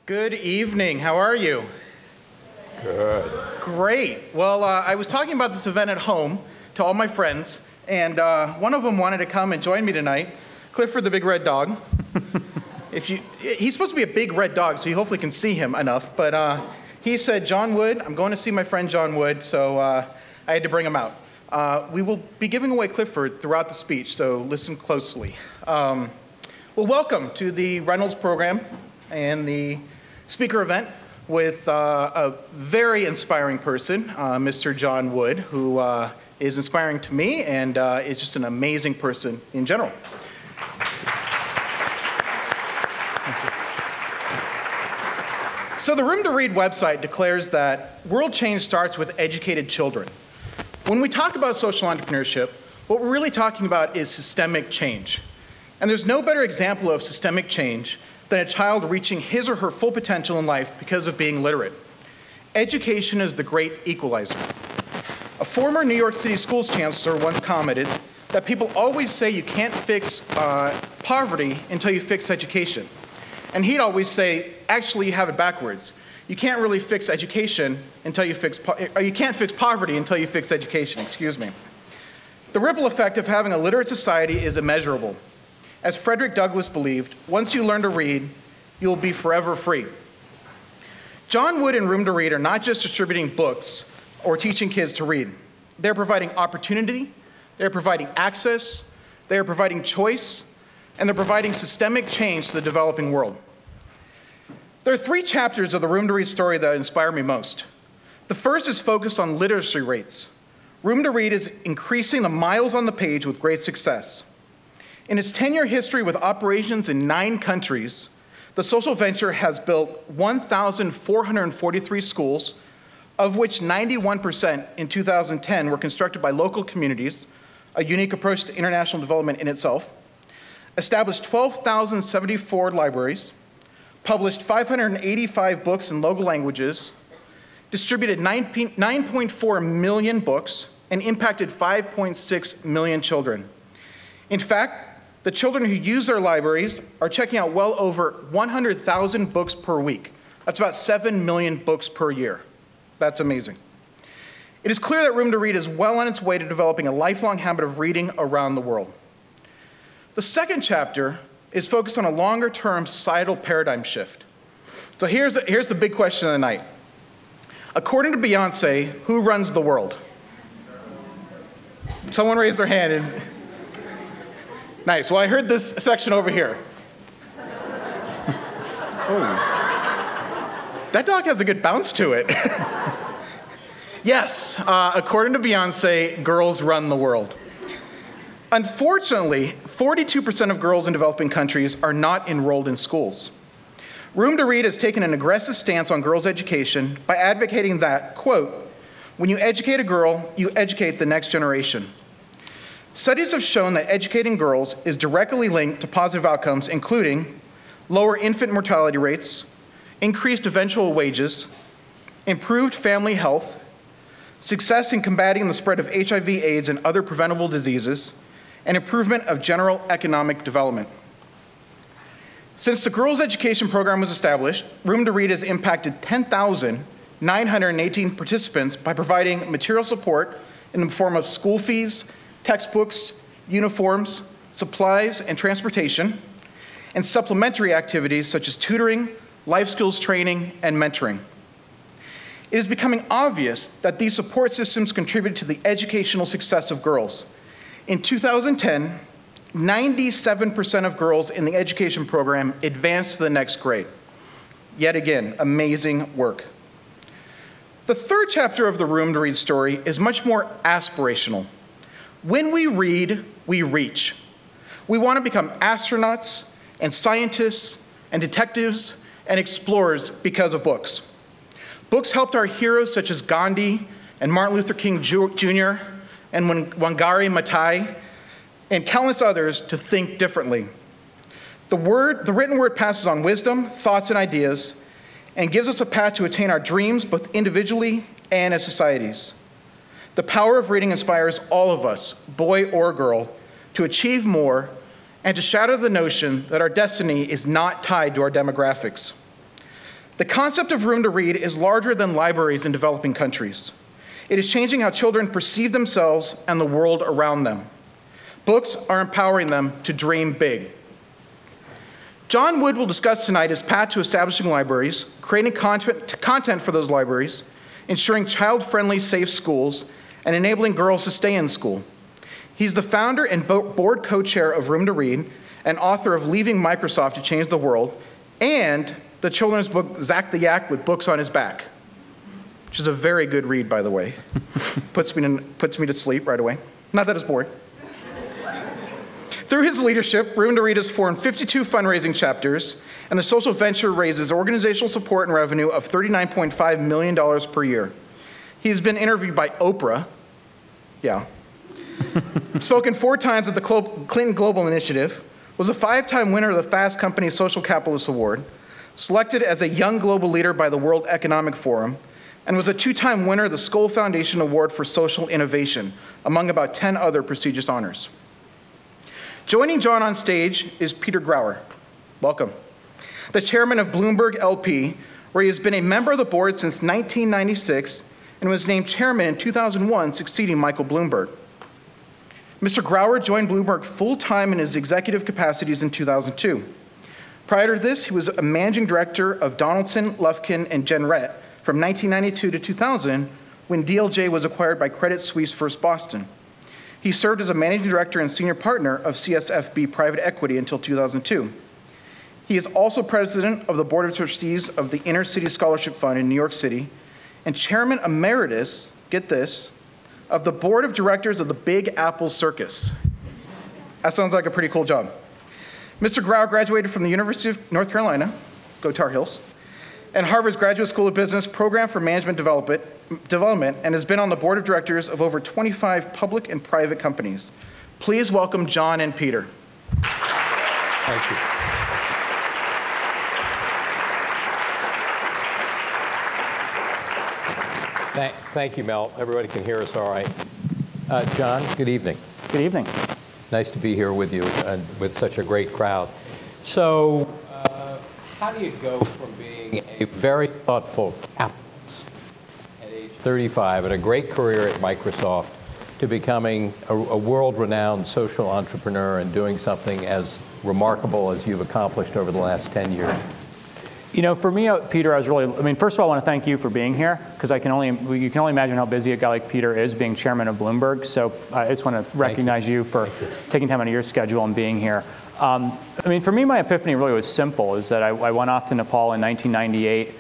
Good evening. How are you? Good. Great. Well, I was talking about this event at home to all my friends, and one of them wanted to come and join me tonight. Clifford the big red dog. He's supposed to be a big red dog, so you hopefully can see him enough. But he said, "John Wood, I'm going to see my friend John Wood," so I had to bring him out. We will be giving away Clifford throughout the speech, so listen closely. Well, welcome to the Reynolds program and the speaker event with a very inspiring person, Mr. John Wood, who is inspiring to me and is just an amazing person in general. So the Room to Read website declares that world change starts with educated children. When we talk about social entrepreneurship, what we're really talking about is systemic change. And there's no better example of systemic change than a child reaching his or her full potential in life because of being literate. Education is the great equalizer. A former New York City schools chancellor once commented that people always say you can't fix poverty until you fix education. And he'd always say, actually, you have it backwards. You can't really fix education until you fix, or you can't fix poverty until you fix education, excuse me. The ripple effect of having a literate society is immeasurable. As Frederick Douglass believed, once you learn to read, you will be forever free. John Wood and Room to Read are not just distributing books or teaching kids to read. They're providing opportunity, they're providing access, they're providing choice, and they're providing systemic change to the developing world. There are three chapters of the Room to Read story that inspire me most. The first is focused on literacy rates. Room to Read is increasing the miles on the page with great success. In its 10-year history with operations in 9 countries, the social venture has built 1,443 schools, of which 91% in 2010 were constructed by local communities, a unique approach to international development in itself, established 12,074 libraries, published 585 books in local languages, distributed 9.4 million books, and impacted 5.6 million children. In fact, the children who use their libraries are checking out well over 100,000 books per week. That's about 7 million books per year. That's amazing. It is clear that Room to Read is well on its way to developing a lifelong habit of reading around the world. The second chapter is focused on a longer-term societal paradigm shift. So here's the big question of the night. According to Beyonce, who runs the world? Someone raise their hand. Nice. Well, I heard this section over here. Oh. That dog has a good bounce to it. Yes, according to Beyonce, girls run the world. Unfortunately, 42% of girls in developing countries are not enrolled in schools. Room to Read has taken an aggressive stance on girls' education by advocating that, quote, when you educate a girl, you educate the next generation. Studies have shown that educating girls is directly linked to positive outcomes, including lower infant mortality rates, increased eventual wages, improved family health, success in combating the spread of HIV, AIDS, and other preventable diseases, and improvement of general economic development. Since the girls' education program was established, Room to Read has impacted 10,918 participants by providing material support in the form of school fees, textbooks, uniforms, supplies, and transportation, and supplementary activities such as tutoring, life skills training, and mentoring. It is becoming obvious that these support systems contribute to the educational success of girls. In 2010, 97% of girls in the education program advanced to the next grade. Yet again, amazing work. The third chapter of the Room to Read story is much more aspirational. When we read, we reach. We want to become astronauts and scientists and detectives and explorers because of books. Books helped our heroes such as Gandhi and Martin Luther King Jr. and Wangari Maathai and countless others to think differently. The written word passes on wisdom, thoughts, and ideas and gives us a path to attain our dreams both individually and as societies. The power of reading inspires all of us, boy or girl, to achieve more and to shatter the notion that our destiny is not tied to our demographics. The concept of room to read is larger than libraries in developing countries. It is changing how children perceive themselves and the world around them. Books are empowering them to dream big. John Wood will discuss tonight his path to establishing libraries, creating content for those libraries, ensuring child-friendly, safe schools, and enabling girls to stay in school. He's the founder and board co-chair of Room to Read, and author of Leaving Microsoft to Change the World, and the children's book Zach the Yak with Books on His Back, which is a very good read, by the way. puts me to sleep right away. Not that it's boring. Through his leadership, Room to Read has formed 52 fundraising chapters, and the social venture raises organizational support and revenue of $39.5 million per year. He has been interviewed by Oprah, spoken 4 times at the Clinton Global Initiative, was a 5-time winner of the Fast Company Social Capitalist Award, selected as a Young Global Leader by the World Economic Forum, and was a 2-time winner of the Skoll Foundation Award for Social Innovation, among about 10 other prestigious honors. Joining John on stage is Peter Grauer. Welcome. The chairman of Bloomberg LP, where he has been a member of the board since 1996 and was named chairman in 2001, succeeding Michael Bloomberg. Mr. Grauer joined Bloomberg full-time in his executive capacities in 2002. Prior to this, he was a managing director of Donaldson, Lufkin, and Jenrette from 1992 to 2000, when DLJ was acquired by Credit Suisse First Boston. He served as a managing director and senior partner of CSFB Private Equity until 2002. He is also president of the Board of Trustees of the Inner City Scholarship Fund in New York City, and chairman emeritus, get this, of the Board of Directors of the Big Apple Circus. That sounds like a pretty cool job. Mr. Grauer graduated from the University of North Carolina, go Tar Heels, and Harvard's Graduate School of Business Program for Management Development, and has been on the board of directors of over 25 public and private companies. Please welcome John and Peter. Thank you. Thank you, Mel. Everybody can hear us all right. John, good evening. Good evening. Nice to be here with you and with such a great crowd. So, how do you go from being a very thoughtful capitalist at age 35 and a great career at Microsoft to becoming a world-renowned social entrepreneur and doing something as remarkable as you've accomplished over the last 10 years? You know, for me, Peter, first of all, I want to thank you for being here, because you can only imagine how busy a guy like Peter is being chairman of Bloomberg. So I just want to recognize you for taking time out of your schedule and being here. For me, my epiphany really was simple, is that I went off to Nepal in 1998.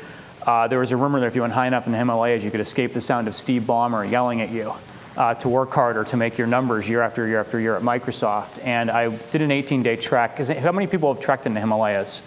There was a rumor that if you went high enough in the Himalayas, you could escape the sound of Steve Ballmer yelling at you to work harder to make your numbers year after year after year at Microsoft. And I did an 18-day trek. How many people have trekked in the Himalayas?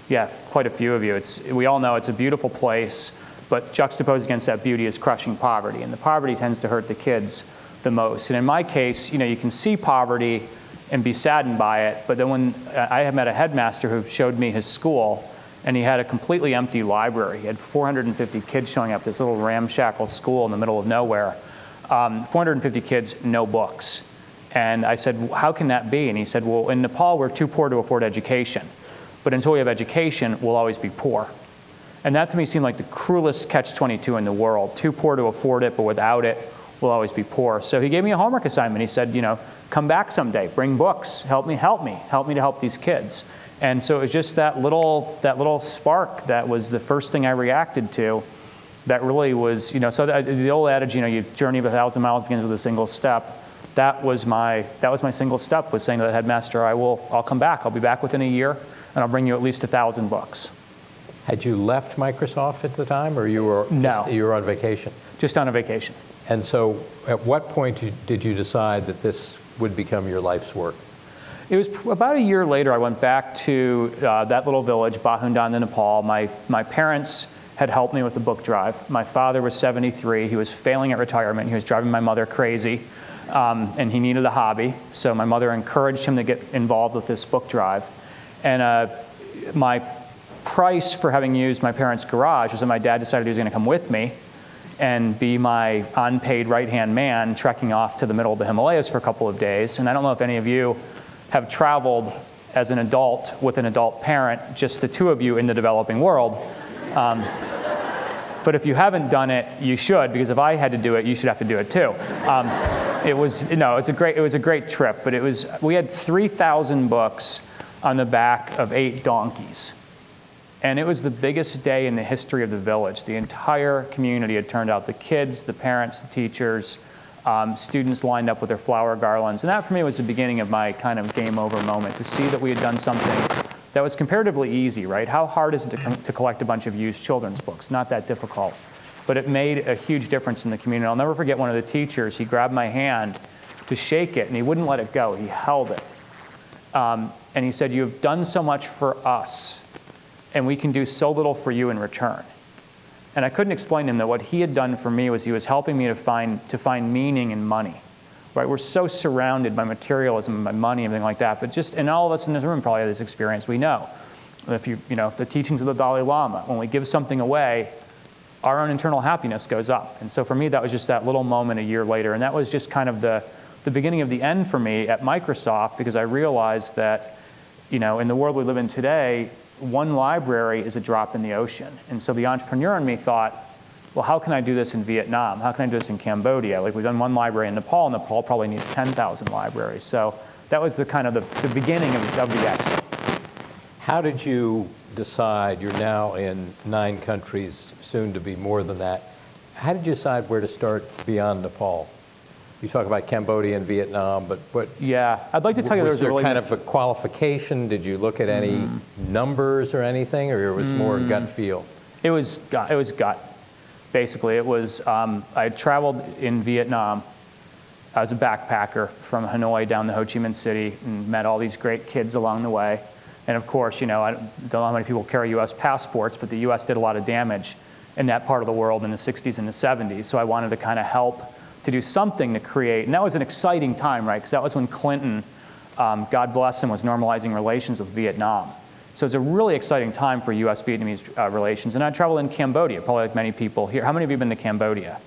Yeah, quite a few of you. We all know it's a beautiful place, but juxtaposed against that beauty is crushing poverty. And the poverty tends to hurt the kids the most. And in my case, you can see poverty and be saddened by it. But then when I had met a headmaster who showed me his school, and he had a completely empty library. He had 450 kids showing up, this little ramshackle school in the middle of nowhere. 450 kids, no books. And I said, well, how can that be? And he said, well, in Nepal, we're too poor to afford education. But until we have education, we'll always be poor. And that to me seemed like the cruelest catch-22 in the world. Too poor to afford it, but without it, we'll always be poor. So he gave me a homework assignment. He said, come back someday, bring books, help me to help these kids. And so it was just that little spark that was the first thing I reacted to. That really was, so the old adage, your journey of 1,000 miles begins with a single step. That was my single step, was saying to the headmaster, I'll come back. I'll be back within a year, and I'll bring you at least 1,000 books. Had you left Microsoft at the time, or you were on vacation? Just on a vacation. And so at what point did you decide that this would become your life's work? It was about a year later, I went back to that little village, Bahundan in Nepal. My parents had helped me with the book drive. My father was 73. He was failing at retirement. He was driving my mother crazy, and he needed a hobby. So my mother encouraged him to get involved with this book drive. And my price for having used my parents' garage was that my dad decided he was going to come with me and be my unpaid right-hand man trekking off to the middle of the Himalayas for a couple of days. And I don't know if any of you have traveled as an adult with an adult parent, just the two of you in the developing world. But if you haven't done it, you should, because if I had to do it, you should have to do it too. It was a great trip, but we had 3,000 books on the back of 8 donkeys. And it was the biggest day in the history of the village. The entire community had turned out, the kids, the parents, the teachers, students lined up with their flower garlands. And that for me was the beginning of my kind of game over moment, to see that we had done something that was comparatively easy, right? How hard is it to collect a bunch of used children's books? Not that difficult. But it made a huge difference in the community. I'll never forget one of the teachers, he grabbed my hand to shake it, and he wouldn't let it go. He held it. And he said, "You've done so much for us, and we can do so little for you in return." And I couldn't explain to him that what he had done for me was he was helping me to find meaning in money. Right? We're so surrounded by materialism and by money and everything like that, and all of us in this room probably have this experience. We know. If the teachings of the Dalai Lama, when we give something away, our own internal happiness goes up. And so for me, that was just that little moment a year later. And that was just kind of the beginning of the end for me at Microsoft, because I realized that, in the world we live in today, one library is a drop in the ocean. And so the entrepreneur in me thought, well, how can I do this in Vietnam? How can I do this in Cambodia? Like, we've done one library in Nepal, and Nepal probably needs 10,000 libraries. So that was the kind of the beginning of the exit. How did you decide, you're now in 9 countries, soon to be more than that. How did you decide where to start beyond Nepal? You talk about Cambodia and Vietnam, but yeah, I'd like to tell you was there kind of a qualification? Did you look at any numbers or anything, or it was more gut feel? It was gut. Basically, it was, I traveled in Vietnam. I was a backpacker from Hanoi down to Ho Chi Minh City and met all these great kids along the way. And of course, I don't know how many people carry US passports, but the US did a lot of damage in that part of the world in the 60s and the 70s. So I wanted to kind of help to do something to create. And that was an exciting time, right? Because that was when Clinton, God bless him, was normalizing relations with Vietnam. So it's a really exciting time for US-Vietnamese relations. And I traveled in Cambodia, probably like many people here. How many of you have been to Cambodia?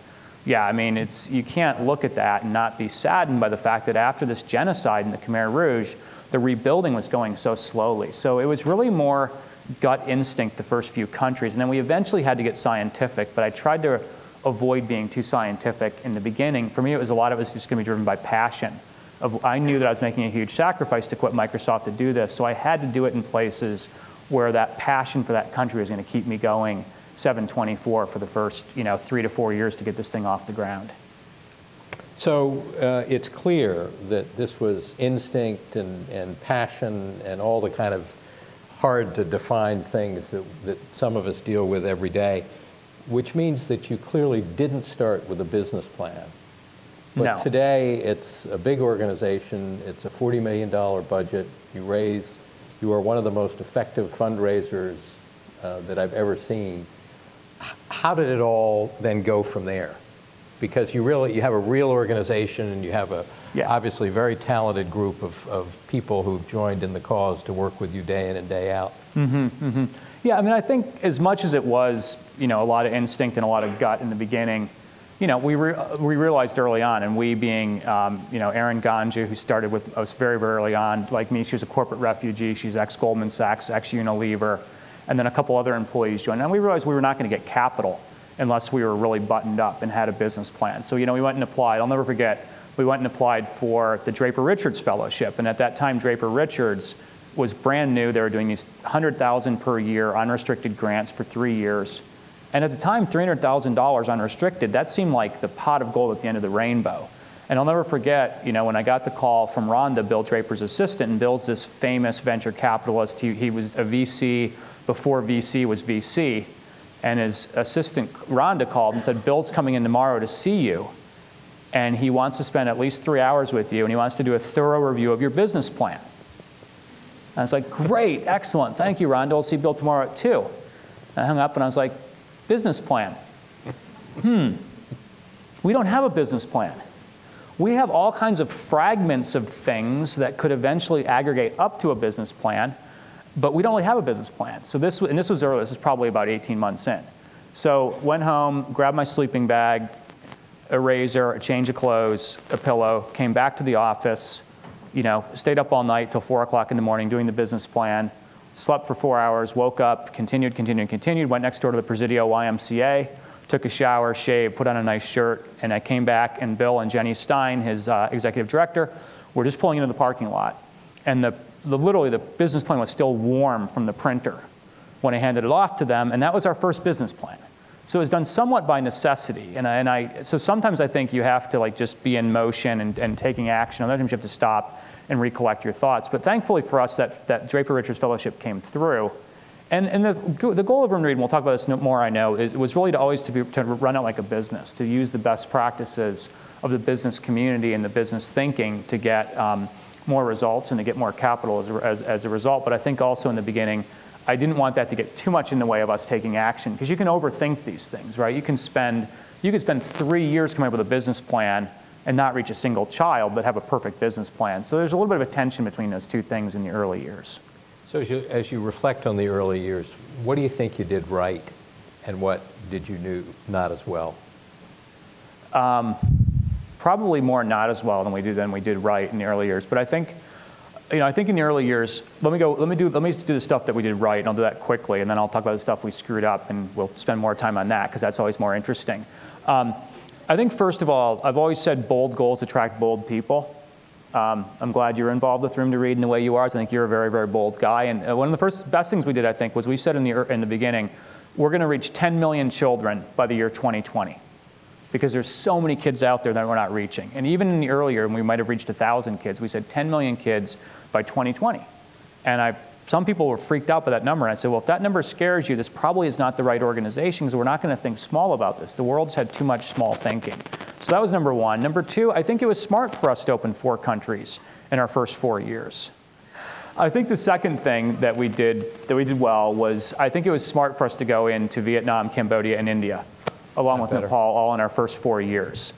Yeah, I mean, you can't look at that and not be saddened by the fact that after this genocide in the Khmer Rouge, the rebuilding was going so slowly. So it was really more gut instinct the first few countries. And then we eventually had to get scientific, but I tried to avoid being too scientific in the beginning. For me, a lot of it was just going to be driven by passion. I knew that I was making a huge sacrifice to quit Microsoft to do this, so I had to do it in places where that passion for that country was going to keep me going 7/24 for the first 3 to 4 years to get this thing off the ground. So it's clear that this was instinct and passion and all the kind of hard to define things that some of us deal with every day, which means that you clearly didn't start with a business plan. But no. Today, it's a big organization. It's a $40 million budget. You are one of the most effective fundraisers that I've ever seen. How did it all then go from there? Because you have a real organization, and you have a obviously very talented group of people who've joined in the cause to work with you day in and day out. Yeah, I mean, I think as much as it was, a lot of instinct and a lot of gut in the beginning, we realized early on, and we being, Erin Ganja, who started with us very, very early on, like me, she was a corporate refugee. She's ex-Goldman Sachs, ex-Unilever, and then a couple other employees joined. And we realized we were not going to get capital unless we were really buttoned up and had a business plan. So, we went and applied. I'll never forget, we went and applied for the Draper Richards Fellowship. And at that time, Draper Richards was brand new. They were doing these $100,000 per year unrestricted grants for 3 years. And at the time, $300,000 unrestricted, that seemed like the pot of gold at the end of the rainbow. And I'll never forget, when I got the call from Rhonda, Bill Draper's assistant, and Bill's this famous venture capitalist. He was a VC before VC was VC. And his assistant, Rhonda, called and said, Bill's coming in tomorrow to see you, and he wants to spend at least 3 hours with you, and he wants to do a thorough review of your business plan. And I was like, great, excellent, thank you, Rhonda. I'll see Bill tomorrow at 2. And I hung up, and I was like, business plan. We don't have a business plan. We have all kinds of fragments of things that could eventually aggregate up to a business plan, but we don't really have a business plan. So this was early. This was probably about 18 months in. So went home, grabbed my sleeping bag, a razor, a change of clothes, a pillow, came back to the office, stayed up all night till 4 o'clock in the morning doing the business plan, slept for 4 hours, woke up, continued, went next door to the Presidio YMCA, took a shower, shaved, put on a nice shirt, and I came back, and Bill and Jenny Stein, his executive director, were just pulling into the parking lot. And literally the business plan was still warm from the printer when I handed it off to them, and that was our first business plan. So it was done somewhat by necessity, so sometimes I think you have to just be in motion and taking action. Other times you have to stop and recollect your thoughts. But thankfully for us, that Draper Richards Fellowship came through. And the goal of Room to Read, and we'll talk about this more, I know, it was really to run it like a business, to use the best practices of the business community and the business thinking to get more results and to get more capital as a result. But I think also in the beginning, I didn't want that to get too much in the way of us taking action, because you can overthink these things, right? You could spend 3 years coming up with a business plan and not reach a single child, but have a perfect business plan. So there's a little bit of a tension between those two things in the early years. So as you reflect on the early years, what do you think you did right, and what did you do not as well? Probably more not as well than we did right in the early years. But I think in the early years, let me do the stuff that we did right, and I'll do that quickly, and then I'll talk about the stuff we screwed up, and we'll spend more time on that because that's always more interesting. I think first of all, I've always said bold goals attract bold people. I'm glad you're involved with Room to Read in the way you are. I think you're a very, very bold guy. And one of the best things we did, I think, was we said in the beginning, we're going to reach 10 million children by the year 2020. Because there's so many kids out there that we're not reaching. And even in the earlier, we might have reached 1,000 kids, we said 10 million kids by 2020. And some people were freaked out by that number. And I said, well, if that number scares you, this probably is not the right organization, because we're not going to think small about this. The world's had too much small thinking. So that was number one. Number two, I think it was smart for us to open 4 countries in our first 4 years. I think the second thing that we did well was, I think it was smart for us to go into Vietnam, Cambodia, and India, along with Nepal, all in our first 4 years.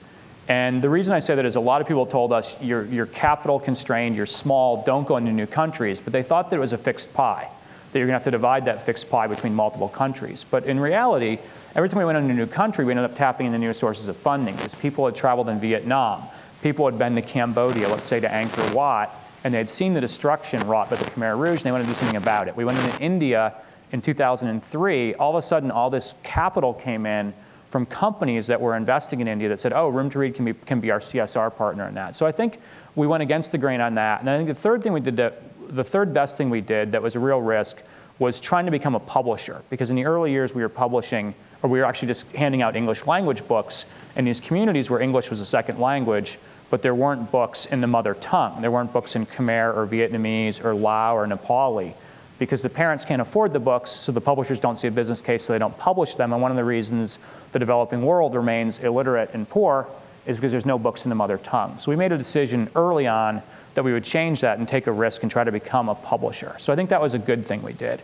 And the reason I say that is a lot of people told us, you're capital constrained, you're small, don't go into new countries. But they thought that it was a fixed pie, that you're going to have to divide that fixed pie between multiple countries. But in reality, every time we went into a new country, we ended up tapping into new sources of funding, because people had traveled in Vietnam, people had been to Cambodia, let's say to Angkor Wat, and they had seen the destruction wrought by the Khmer Rouge, and they wanted to do something about it. We went into India in 2003. All of a sudden, all this capital came in from companies that were investing in India that said, oh, Room to Read can be our CSR partner in that. So I think we went against the grain on that. And I think the third best thing we did that was a real risk was trying to become a publisher. Because in the early years, we were actually just handing out English language books in these communities where English was a second language, but there weren't books in the mother tongue. There weren't books in Khmer or Vietnamese or Lao or Nepali, because the parents can't afford the books, so the publishers don't see a business case, so they don't publish them. And one of the reasons the developing world remains illiterate and poor is because there's no books in the mother tongue. So we made a decision early on that we would change that and take a risk and try to become a publisher. So I think that was a good thing we did.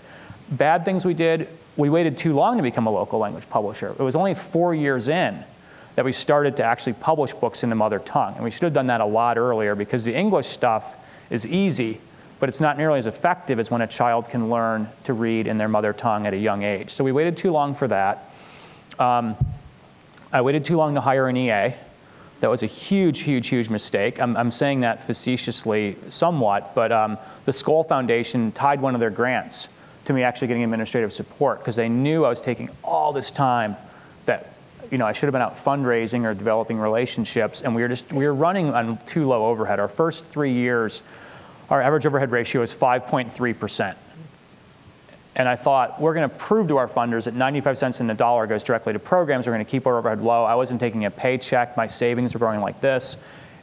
Bad things we did, we waited too long to become a local language publisher. It was only 4 years in that we started to actually publish books in the mother tongue. And we should have done that a lot earlier, because the English stuff is easy, but it's not nearly as effective as when a child can learn to read in their mother tongue at a young age. So we waited too long for that. I waited too long to hire an EA. That was a huge, huge, huge mistake. I'm saying that facetiously somewhat, but the Skoll Foundation tied one of their grants to me actually getting administrative support, because they knew I was taking all this time that I should have been out fundraising or developing relationships, and we were running on too low overhead. Our first 3 years, our average overhead ratio is 5.3%. And I thought, we're going to prove to our funders that 95 cents in the dollar goes directly to programs. We're going to keep our overhead low. I wasn't taking a paycheck. My savings were growing like this.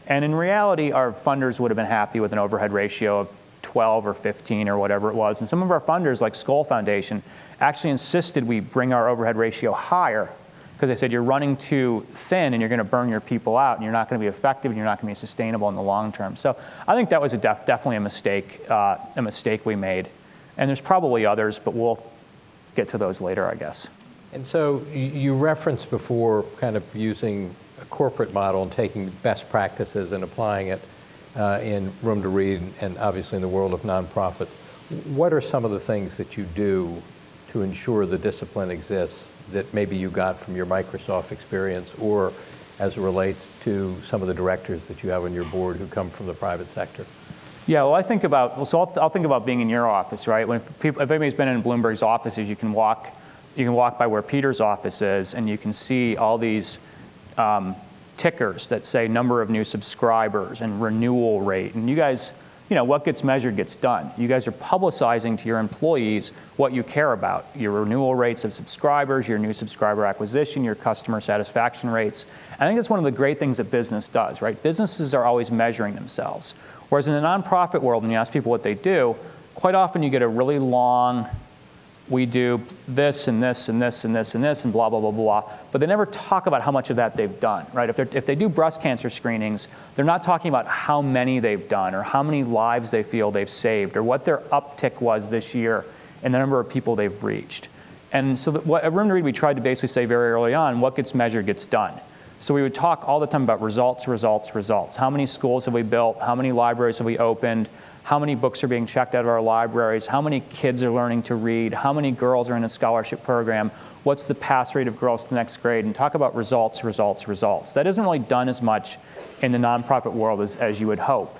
And in reality, our funders would have been happy with an overhead ratio of 12 or 15 or whatever it was. And some of our funders, like Skoll Foundation, actually insisted we bring our overhead ratio higher, because they said, you're running too thin and you're going to burn your people out, and you're not going to be effective, and you're not going to be sustainable in the long term. So I think that was definitely a mistake we made. And there's probably others, but we'll get to those later, I guess. And so you referenced before kind of using a corporate model and taking best practices and applying it in Room to Read and obviously in the world of nonprofit. What are some of the things that you do to ensure the discipline exists that maybe you got from your Microsoft experience, or as it relates to some of the directors that you have on your board who come from the private sector? Yeah, well, I think about, so I'll think about being in your office, right? If anybody's been in Bloomberg's offices, you can walk by where Peter's office is, and you can see all these tickers that say number of new subscribers and renewal rate. And you guys, what gets measured gets done. You guys are publicizing to your employees what you care about, your renewal rates of subscribers, your new subscriber acquisition, your customer satisfaction rates. I think that's one of the great things that business does, right? Businesses are always measuring themselves. Whereas in the nonprofit world, when you ask people what they do, quite often you get a really long, we do this and this and this and this and this and blah, blah, blah, blah. But they never talk about how much of that they've done, right? If they do breast cancer screenings, they're not talking about how many they've done or how many lives they feel they've saved or what their uptick was this year and the number of people they've reached. And so at Room to Read, we tried to basically say very early on, what gets measured gets done. So we would talk all the time about results, results, results. How many schools have we built? How many libraries have we opened? How many books are being checked out of our libraries? How many kids are learning to read? How many girls are in a scholarship program? What's the pass rate of girls to the next grade? And talk about results, results, results. That isn't really done as much in the nonprofit world as you would hope.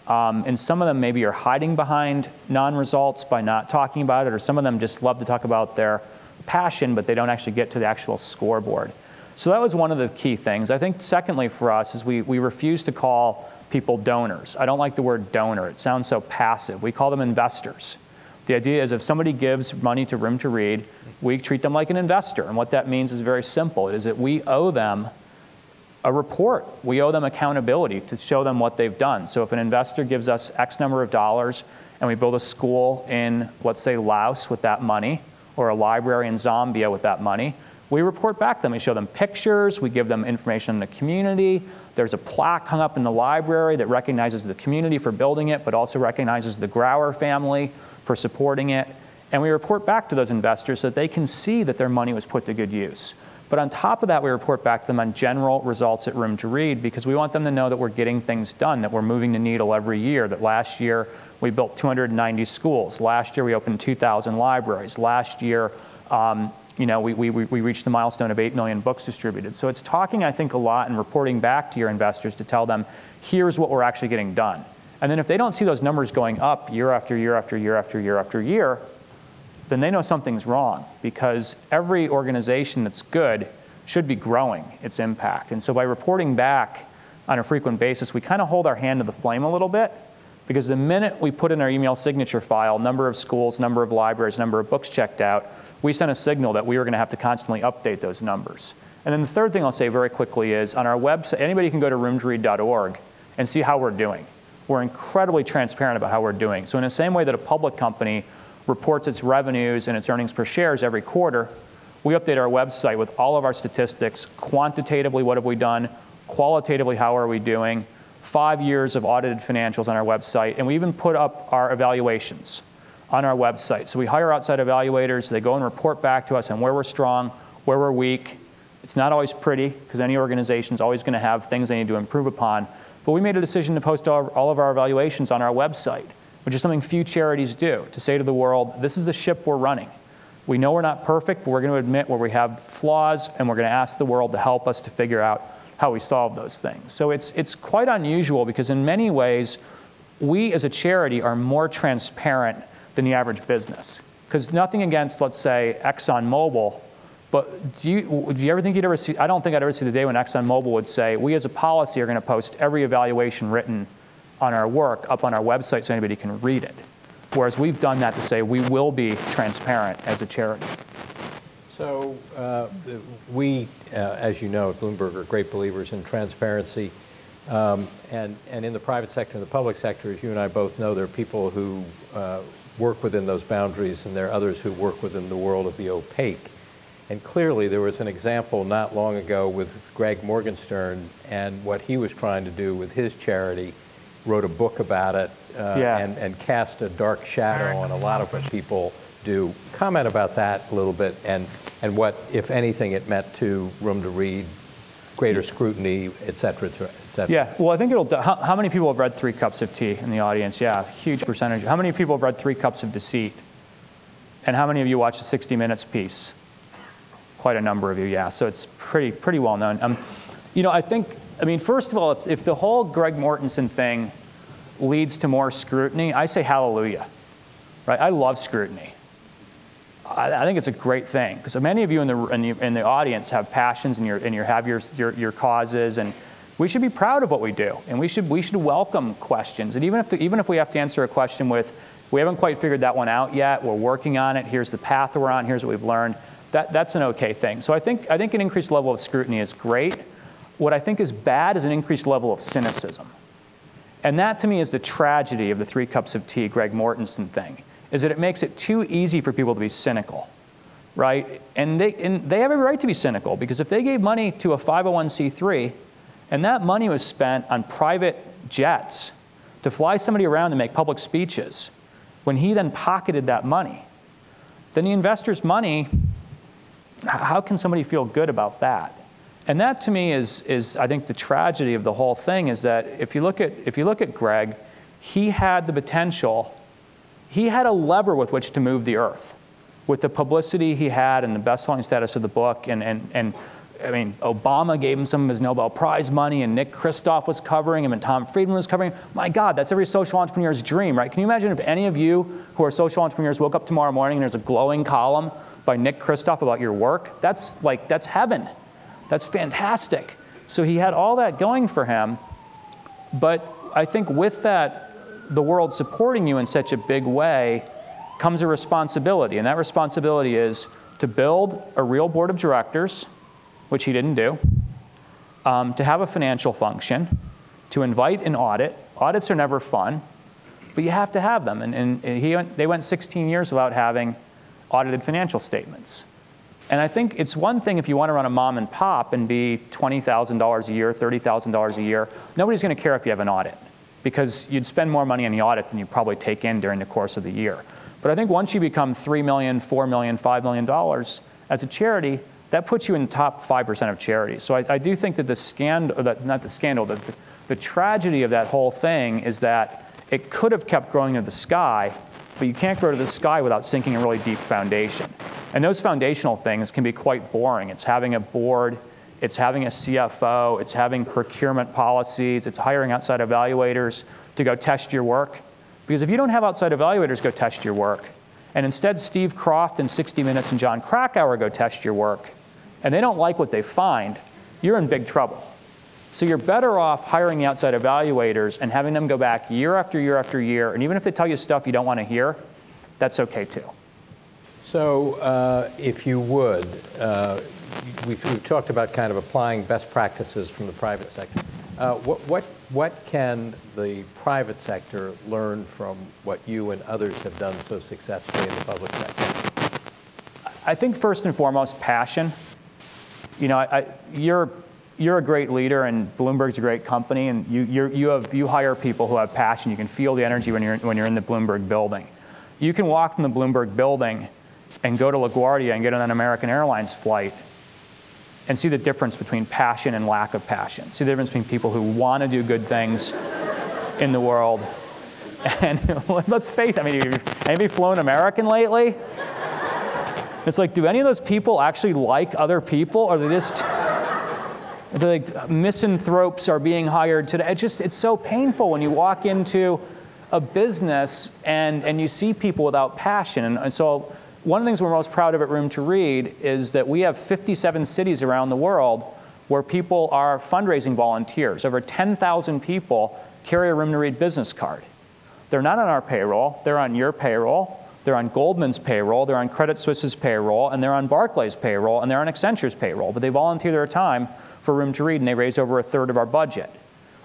And some of them maybe are hiding behind non-results by not talking about it, or some of them just love to talk about their passion, but they don't actually get to the actual scoreboard. So that was one of the key things. I think secondly for us is we refuse to call people donors. I don't like the word donor. It sounds so passive. We call them investors. The idea is if somebody gives money to Room to Read, we treat them like an investor. And what that means is very simple. It is that we owe them a report. We owe them accountability to show them what they've done. So if an investor gives us X number of dollars and we build a school in, let's say, Laos with that money, or a library in Zambia with that money, we report back to them. We show them pictures. We give them information on the community. There's a plaque hung up in the library that recognizes the community for building it, but also recognizes the Grauer family for supporting it. And we report back to those investors so that they can see that their money was put to good use. But on top of that, we report back to them on general results at Room to Read because we want them to know that we're getting things done, that we're moving the needle every year, that last year we built 290 schools. Last year we opened 2,000 libraries. Last year, we reached the milestone of 8 million books distributed. So it's talking, I think, a lot and reporting back to your investors to tell them, here's what we're actually getting done. And then if they don't see those numbers going up year after year after year after year after year, then they know something's wrong because every organization that's good should be growing its impact. And so by reporting back on a frequent basis, we kind of hold our hand to the flame a little bit because the minute we put in our email signature file, number of schools, number of libraries, number of books checked out, we sent a signal that we were going to have to constantly update those numbers. And then the third thing I'll say very quickly is on our website, anybody can go to roomtoread.org and see how we're doing. We're incredibly transparent about how we're doing. So in the same way that a public company reports its revenues and its earnings per shares every quarter, we update our website with all of our statistics, quantitatively what have we done, qualitatively how are we doing, 5 years of audited financials on our website, and we even put up our evaluations on our website. So we hire outside evaluators, they go and report back to us on where we're strong, where we're weak. It's not always pretty, because any organization is always going to have things they need to improve upon. But we made a decision to post all of our evaluations on our website, which is something few charities do, to say to the world, this is the ship we're running. We know we're not perfect, but we're going to admit where we have flaws, and we're going to ask the world to help us to figure out how we solve those things. So it's quite unusual, because in many ways, we as a charity are more transparent than the average business. Because nothing against, let's say, ExxonMobil, but do you ever think you'd ever see, I don't think I'd ever see the day when ExxonMobil would say, we as a policy are going to post every evaluation written on our work up on our website so anybody can read it. Whereas we've done that to say we will be transparent as a charity. So we, as you know, at Bloomberg are great believers in transparency. And in the private sector and the public sector, as you and I both know, there are people who work within those boundaries, and there are others who work within the world of the opaque. And clearly there was an example not long ago with Greg Morgenstern and what he was trying to do with his charity, wrote a book about it, and cast a dark shadow on a lot of what people do. Comment about that a little bit, and what, if anything, it meant to Room to Read, greater scrutiny, et cetera, et cetera. Yeah, well, I think it'll, how many people have read 3 Cups of Tea in the audience? Yeah, huge percentage. How many people have read 3 Cups of Deceit? And how many of you watched the 60 Minutes piece? Quite a number of you, yeah. So it's pretty well known. I think, first of all, if the whole Greg Mortensen thing, leads to more scrutiny, I say hallelujah, right? I love scrutiny. I think it's a great thing because many of you in the audience have passions and you have your causes, and we should be proud of what we do, and we should welcome questions. And even if we have to answer a question with, we haven't quite figured that one out yet, we're working on it, here's the path we're on, here's what we've learned, that's an okay thing. So I think an increased level of scrutiny is great. What I think is bad is an increased level of cynicism. And that to me is the tragedy of the 3 cups of tea Greg Mortensen thing, is that it makes it too easy for people to be cynical, right? And they have every right to be cynical, because if they gave money to a 501c3 and that money was spent on private jets to fly somebody around and make public speeches, when he then pocketed that money, then the investor's money, how can somebody feel good about that? And that to me is I think the tragedy of the whole thing, is that if you look at Greg, he had the potential, he had a lever with which to move the earth, with the publicity he had and the best-selling status of the book, and I mean, Obama gave him some of his Nobel Prize money, and Nick Kristof was covering him, and Tom Friedman was covering him. My God, that's every social entrepreneur's dream, right? Can you imagine if any of you who are social entrepreneurs woke up tomorrow morning and there's a glowing column by Nick Kristof about your work? That's heaven. That's fantastic. So he had all that going for him, but I think with that, the world supporting you in such a big way comes a responsibility, and that responsibility is to build a real board of directors, which he didn't do, to have a financial function, to invite an audit. Audits are never fun, but you have to have them. And they went 16 years without having audited financial statements. And I think it's one thing if you want to run a mom and pop and be $20,000 a year, $30,000 a year, nobody's going to care if you have an audit, because you'd spend more money on the audit than you probably take in during the course of the year. But I think once you become $3 million, $4 million, $5 million as a charity, that puts you in the top 5% of charities. So I do think that the tragedy of that whole thing is that it could have kept growing to the sky, but you can't grow to the sky without sinking a really deep foundation. And those foundational things can be quite boring. It's having a board, it's having a CFO, it's having procurement policies, it's hiring outside evaluators to go test your work. Because if you don't have outside evaluators go test your work, and instead Steve Croft and 60 Minutes and John Krakauer go test your work, and they don't like what they find, you're in big trouble. So you're better off hiring the outside evaluators and having them go back year after year after year, and even if they tell you stuff you don't want to hear, that's okay too. So if you would, we've talked about kind of applying best practices from the private sector. What can the private sector learn from what you and others have done so successfully in the public sector? I think first and foremost, passion. You know, you're a great leader, and Bloomberg's a great company, and you hire people who have passion. You can feel the energy when you're in the Bloomberg building. You can walk from the Bloomberg building and go to LaGuardia and get on an American Airlines flight and see the difference between passion and lack of passion. See the difference between people who want to do good things in the world. And let's face it, I mean, have you flown American lately? It's like, do any of those people actually like other people, or they're like misanthropes are being hired today? It's so painful when you walk into a business and you see people without passion. And so one of the things we're most proud of at Room to Read is that we have 57 cities around the world where people are fundraising volunteers. Over 10,000 people carry a Room to Read business card. They're not on our payroll, they're on your payroll. They're on Goldman's payroll, they're on Credit Suisse's payroll, and they're on Barclays' payroll, and they're on Accenture's payroll. But they volunteer their time for Room to Read, and they raise over a third of our budget.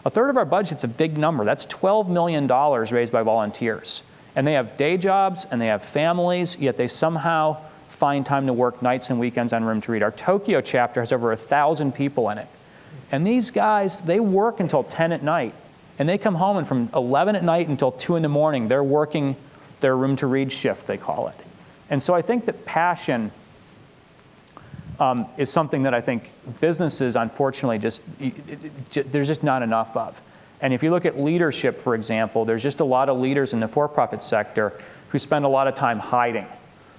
A third of our budget's a big number. That's $12 million raised by volunteers. And they have day jobs, and they have families, yet they somehow find time to work nights and weekends on Room to Read. Our Tokyo chapter has over 1,000 people in it. And these guys, they work until 10 at night, and they come home, and from 11 at night until 2 in the morning, they're working their Room to Read shift, they call it. And so I think that passion is something that I think businesses, unfortunately, there's just not enough of. And if you look at leadership, for example, there's just a lot of leaders in the for-profit sector who spend a lot of time hiding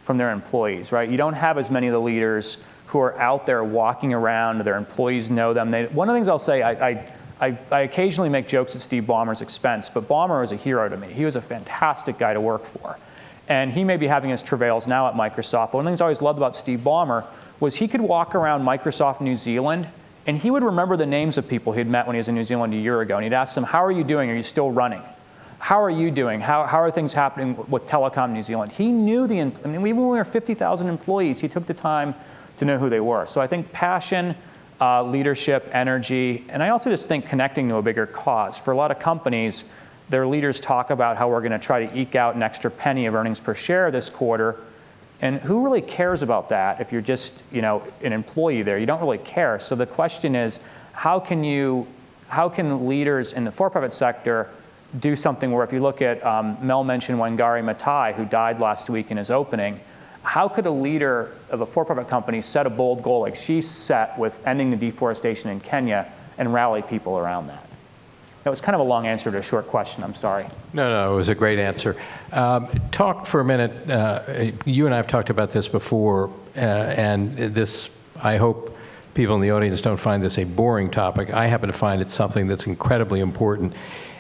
from their employees, right? You don't have as many of the leaders who are out there walking around, their employees know them. One of the things I'll say, I occasionally make jokes at Steve Ballmer's expense, but Ballmer is a hero to me. He was a fantastic guy to work for. And he may be having his travails now at Microsoft. But one of the things I always loved about Steve Ballmer was he could walk around Microsoft New Zealand, and he would remember the names of people he'd met when he was in New Zealand a year ago. And he'd ask them, how are you doing? Are you still running? How are you doing? How are things happening with Telecom New Zealand? He knew even when we were 50,000 employees, he took the time to know who they were. So I think passion, leadership, energy, and I also just think connecting to a bigger cause. For a lot of companies, their leaders talk about how we're going to try to eke out an extra penny of earnings per share this quarter. And who really cares about that if you're just, an employee there? You don't really care. So the question is, how can leaders in the for-profit sector do something where, if you look at, Mel mentioned Wangari Maathai, who died last week in his opening, how could a leader of a for-profit company set a bold goal like she set with ending the deforestation in Kenya and rally people around that? That was kind of a long answer to a short question. I'm sorry. No, it was a great answer. Talk for a minute. You and I have talked about this before, and this, I hope people in the audience don't find this a boring topic. I happen to find it something that's incredibly important,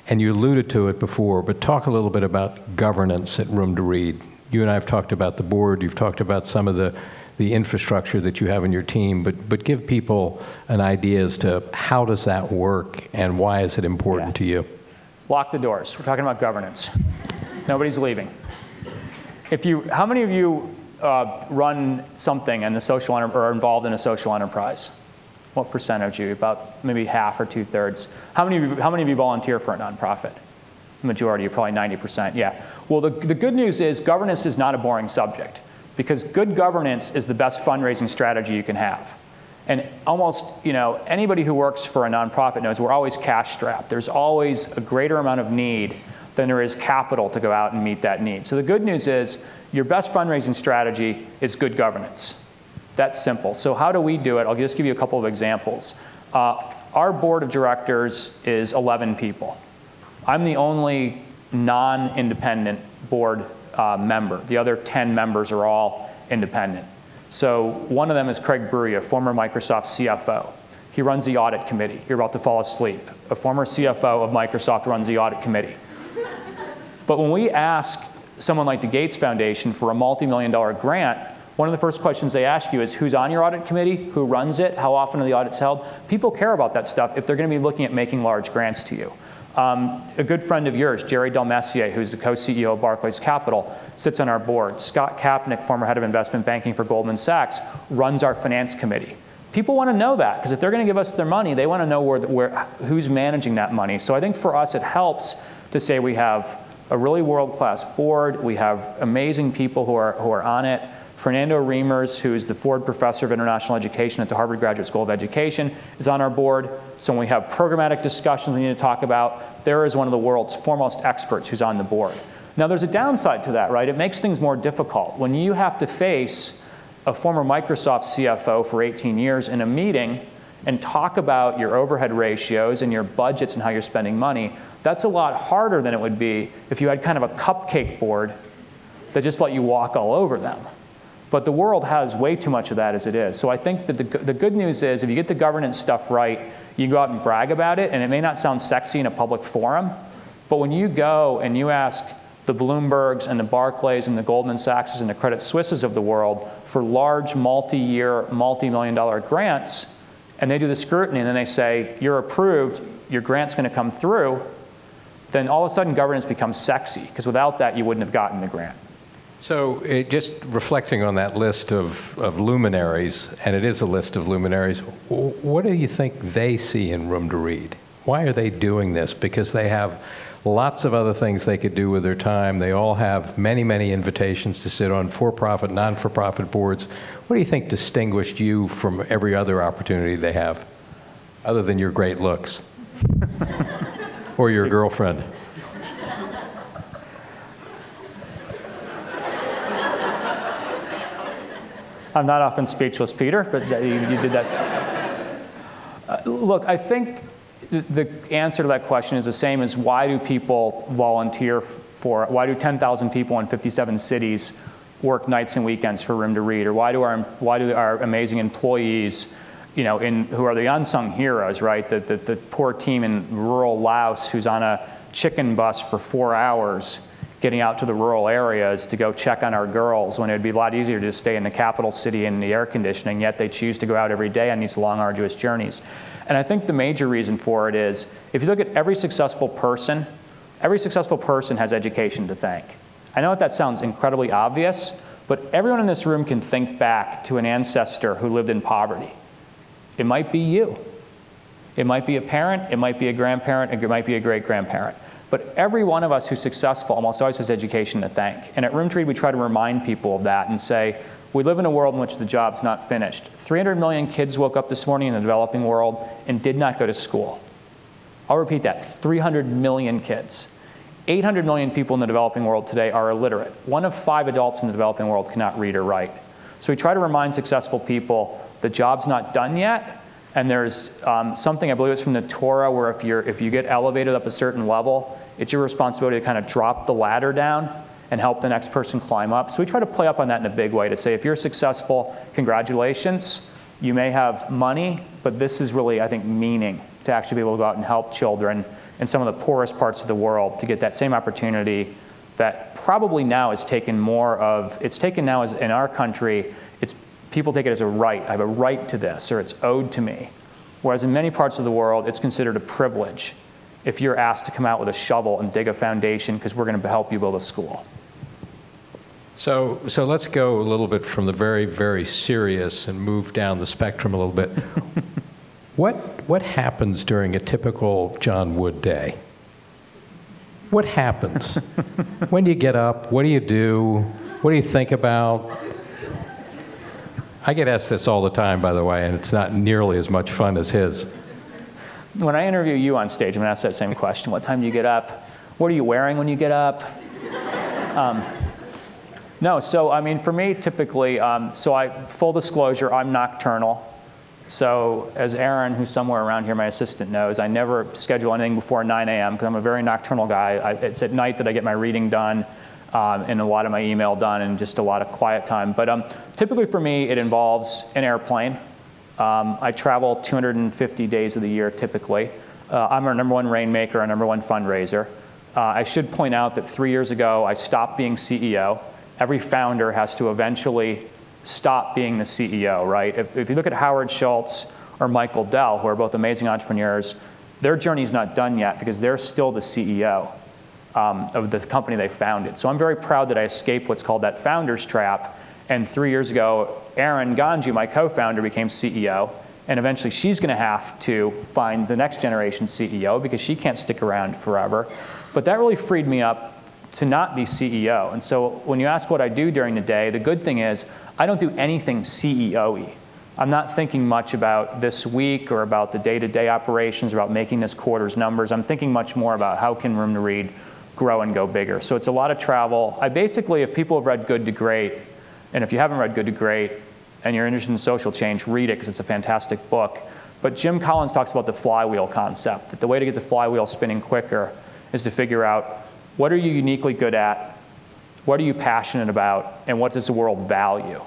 and you alluded to it before, but talk a little bit about governance at Room to Read. You and I have talked about the board. You've talked about some of the infrastructure that you have in your team, but give people an idea as to how does that work and why is it important to you? Lock the doors. We're talking about governance. Nobody's leaving. How many of you run something in the social or are involved in a social enterprise? What percentage of you? About maybe half or 2/3. How many of you volunteer for a nonprofit? The majority, probably 90%. Yeah. Well, the good news is governance is not a boring subject, because good governance is the best fundraising strategy you can have. And almost, anybody who works for a nonprofit knows we're always cash strapped. There's always a greater amount of need than there is capital to go out and meet that need. So the good news is your best fundraising strategy is good governance. That's simple. So how do we do it? I'll just give you a couple of examples. Our board of directors is 11 people. I'm the only non-independent board member. The other 10 members are all independent. So one of them is Craig Brewery, a former Microsoft CFO. He runs the audit committee. You're about to fall asleep. A former CFO of Microsoft runs the audit committee. But when we ask someone like the Gates Foundation for a multi-million-dollar grant, one of the first questions they ask you is, who's on your audit committee? Who runs it? How often are the audits held? People care about that stuff if they're going to be looking at making large grants to you. A good friend of yours, Jerry Del Messier, who's the co-CEO of Barclays Capital, sits on our board. Scott Kapnick, former head of investment banking for Goldman Sachs, runs our finance committee. People want to know that, because if they're going to give us their money, they want to know who's managing that money. So I think for us, it helps to say we have a really world-class board. We have amazing people who are on it. Fernando Reimers, who's the Ford Professor of International Education at the Harvard Graduate School of Education, is on our board. So when we have programmatic discussions we need to talk about, there is one of the world's foremost experts who's on the board. Now, there's a downside to that, right? It makes things more difficult. When you have to face a former Microsoft CFO for 18 years in a meeting and talk about your overhead ratios and your budgets and how you're spending money, that's a lot harder than it would be if you had kind of a cupcake board that just let you walk all over them. But the world has way too much of that as it is. So I think that the good news is if you get the governance stuff right, you go out and brag about it, and it may not sound sexy in a public forum, but when you go and you ask the Bloombergs and the Barclays and the Goldman Sachs and the Credit Suisses of the world for large multi-year, multi-million-dollar grants, and they do the scrutiny and then they say, you're approved, your grant's going to come through, then all of a sudden governance becomes sexy, because without that you wouldn't have gotten the grant. So just reflecting on that list of luminaries, and it is a list of luminaries, what do you think they see in Room to Read? Why are they doing this? Because they have lots of other things they could do with their time. They all have many, many invitations to sit on for-profit, non-for-profit boards. What do you think distinguished you from every other opportunity they have, other than your great looks? Or your girlfriend? I'm not often speechless, Peter, but you did that. Look, I think the answer to that question is the same as why do people volunteer why do 10,000 people in 57 cities work nights and weekends for Room to Read, or why do our amazing employees who are the unsung heroes, right? The poor team in rural Laos who's on a chicken bus for 4 hours getting out to the rural areas to go check on our girls when it would be a lot easier to just stay in the capital city in the air conditioning, yet they choose to go out every day on these long, arduous journeys. And I think the major reason for it is, if you look at every successful person has education to thank. I know that sounds incredibly obvious, but everyone in this room can think back to an ancestor who lived in poverty. It might be you. It might be a parent, it might be a grandparent, it might be a great-grandparent. But every one of us who's successful almost always has education to thank. And at Room to Read, we try to remind people of that and say, we live in a world in which the job's not finished. 300 million kids woke up this morning in the developing world and did not go to school. I'll repeat that, 300 million kids. 800 million people in the developing world today are illiterate. 1 of 5 adults in the developing world cannot read or write. So we try to remind successful people the job's not done yet. And there's something, I believe it's from the Torah, where if you get elevated up a certain level, it's your responsibility to kind of drop the ladder down and help the next person climb up. So we try to play up on that in a big way to say, if you're successful, congratulations. You may have money, but this is really, I think, meaning to actually be able to go out and help children in some of the poorest parts of the world to get that same opportunity that probably now is taken more of, it's taken now as in our country, people take it as a right. I have a right to this, or it's owed to me. Whereas in many parts of the world, it's considered a privilege if you're asked to come out with a shovel and dig a foundation because we're going to help you build a school. So let's go a little bit from the very, very serious and move down the spectrum a little bit. What happens during a typical John Wood day? What happens? When do you get up? What do you do? What do you think about? I get asked this all the time, by the way, and it's not nearly as much fun as his. When I interview you on stage, I'm going to ask that same question. What time do you get up? What are you wearing when you get up? No, so I mean, for me, typically, full disclosure, I'm nocturnal. So as Aaron, who's somewhere around here, my assistant, knows, I never schedule anything before 9 a.m. because I'm a very nocturnal guy. It's at night that I get my reading done. And a lot of my email done and just a lot of quiet time. But typically for me, it involves an airplane. I travel 250 days of the year typically. I'm our #1 rainmaker, our #1 fundraiser. I should point out that 3 years ago, I stopped being CEO. Every founder has to eventually stop being the CEO, right? If you look at Howard Schultz or Michael Dell, who are both amazing entrepreneurs, their journey's not done yet because they're still the CEO. Of the company they founded. So I'm very proud that I escaped what's called that founder's trap. And 3 years ago, Erin Ganji, my co-founder, became CEO. And eventually she's going to have to find the next generation CEO because she can't stick around forever. But that really freed me up to not be CEO. And so when you ask what I do during the day, the good thing is I don't do anything CEO-y. I'm not thinking much about this week or about the day-to-day operations, or about making this quarter's numbers. I'm thinking much more about how can Room to Read grow and go bigger. So it's a lot of travel. I basically, if people have read Good to Great, and if you haven't read Good to Great and you're interested in social change, read it because it's a fantastic book. But Jim Collins talks about the flywheel concept, that the way to get the flywheel spinning quicker is to figure out what are you uniquely good at, what are you passionate about, and what does the world value,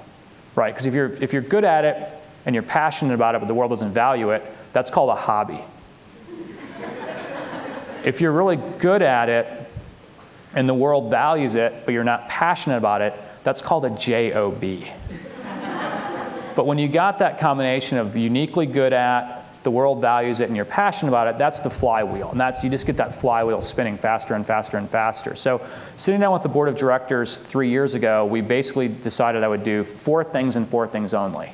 right? Because if you're good at it and you're passionate about it but the world doesn't value it, that's called a hobby. If you're really good at it and the world values it, but you're not passionate about it, that's called a job. But when you got that combination of uniquely good at, the world values it, and you're passionate about it, that's the flywheel. And you just get that flywheel spinning faster and faster and faster. So sitting down with the board of directors 3 years ago, we basically decided I would do 4 things and 4 things only.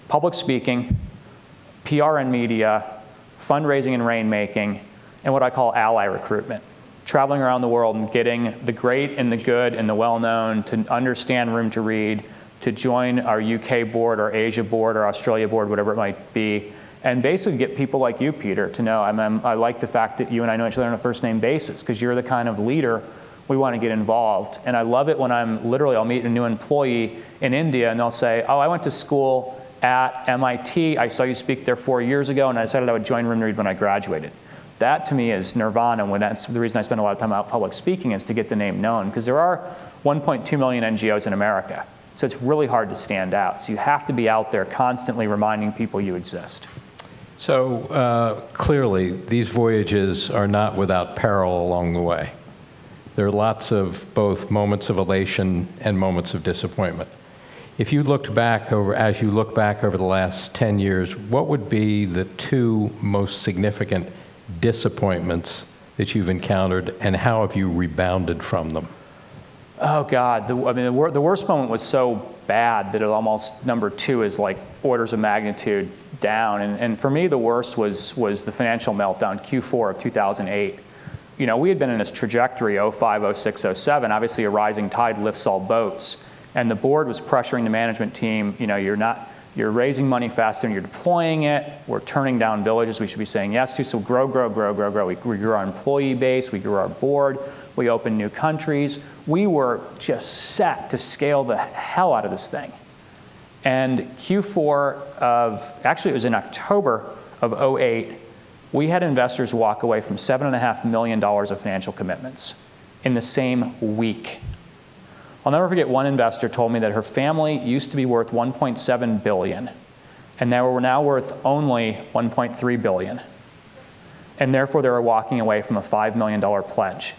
Public speaking, PR and media, fundraising and rainmaking, and what I call ally recruitment. Traveling around the world and getting the great and the good and the well-known to understand Room to Read, to join our UK board, our Asia board, our Australia board, whatever it might be, and basically get people like you, Peter, to know. I like the fact that you and I know each other on a first-name basis because you're the kind of leader we want to get involved. And I love it when I'll meet a new employee in India and they'll say, oh, I went to school at MIT, I saw you speak there 4 years ago, and I decided I would join Room to Read when I graduated. That to me is nirvana, when that's the reason I spend a lot of time out public speaking is to get the name known, because there are 1.2 million NGOs in America. So it's really hard to stand out. So you have to be out there constantly reminding people you exist. So clearly, these voyages are not without peril along the way. There are lots of both moments of elation and moments of disappointment. If you looked back over, as you look back over the last 10 years, what would be the two most significant disappointments that you've encountered, and how have you rebounded from them? Oh God, the worst moment was so bad that it almost, number two is like orders of magnitude down. And for me, the worst was the financial meltdown, Q4 of 2008. You know, we had been in this trajectory, 05, 06, 07, obviously a rising tide lifts all boats. And the board was pressuring the management team, you know, you're raising money faster than you're deploying it. We're turning down villages we should be saying yes to. So grow. We grew our employee base, we grew our board, we opened new countries. We were just set to scale the hell out of this thing. And Q4 of, actually it was in October of 08, we had investors walk away from $7.5 million of financial commitments in the same week. I'll never forget one investor told me that her family used to be worth $1.7 billion, and they were now worth only $1.3 billion. And therefore they were walking away from a $5 million pledge.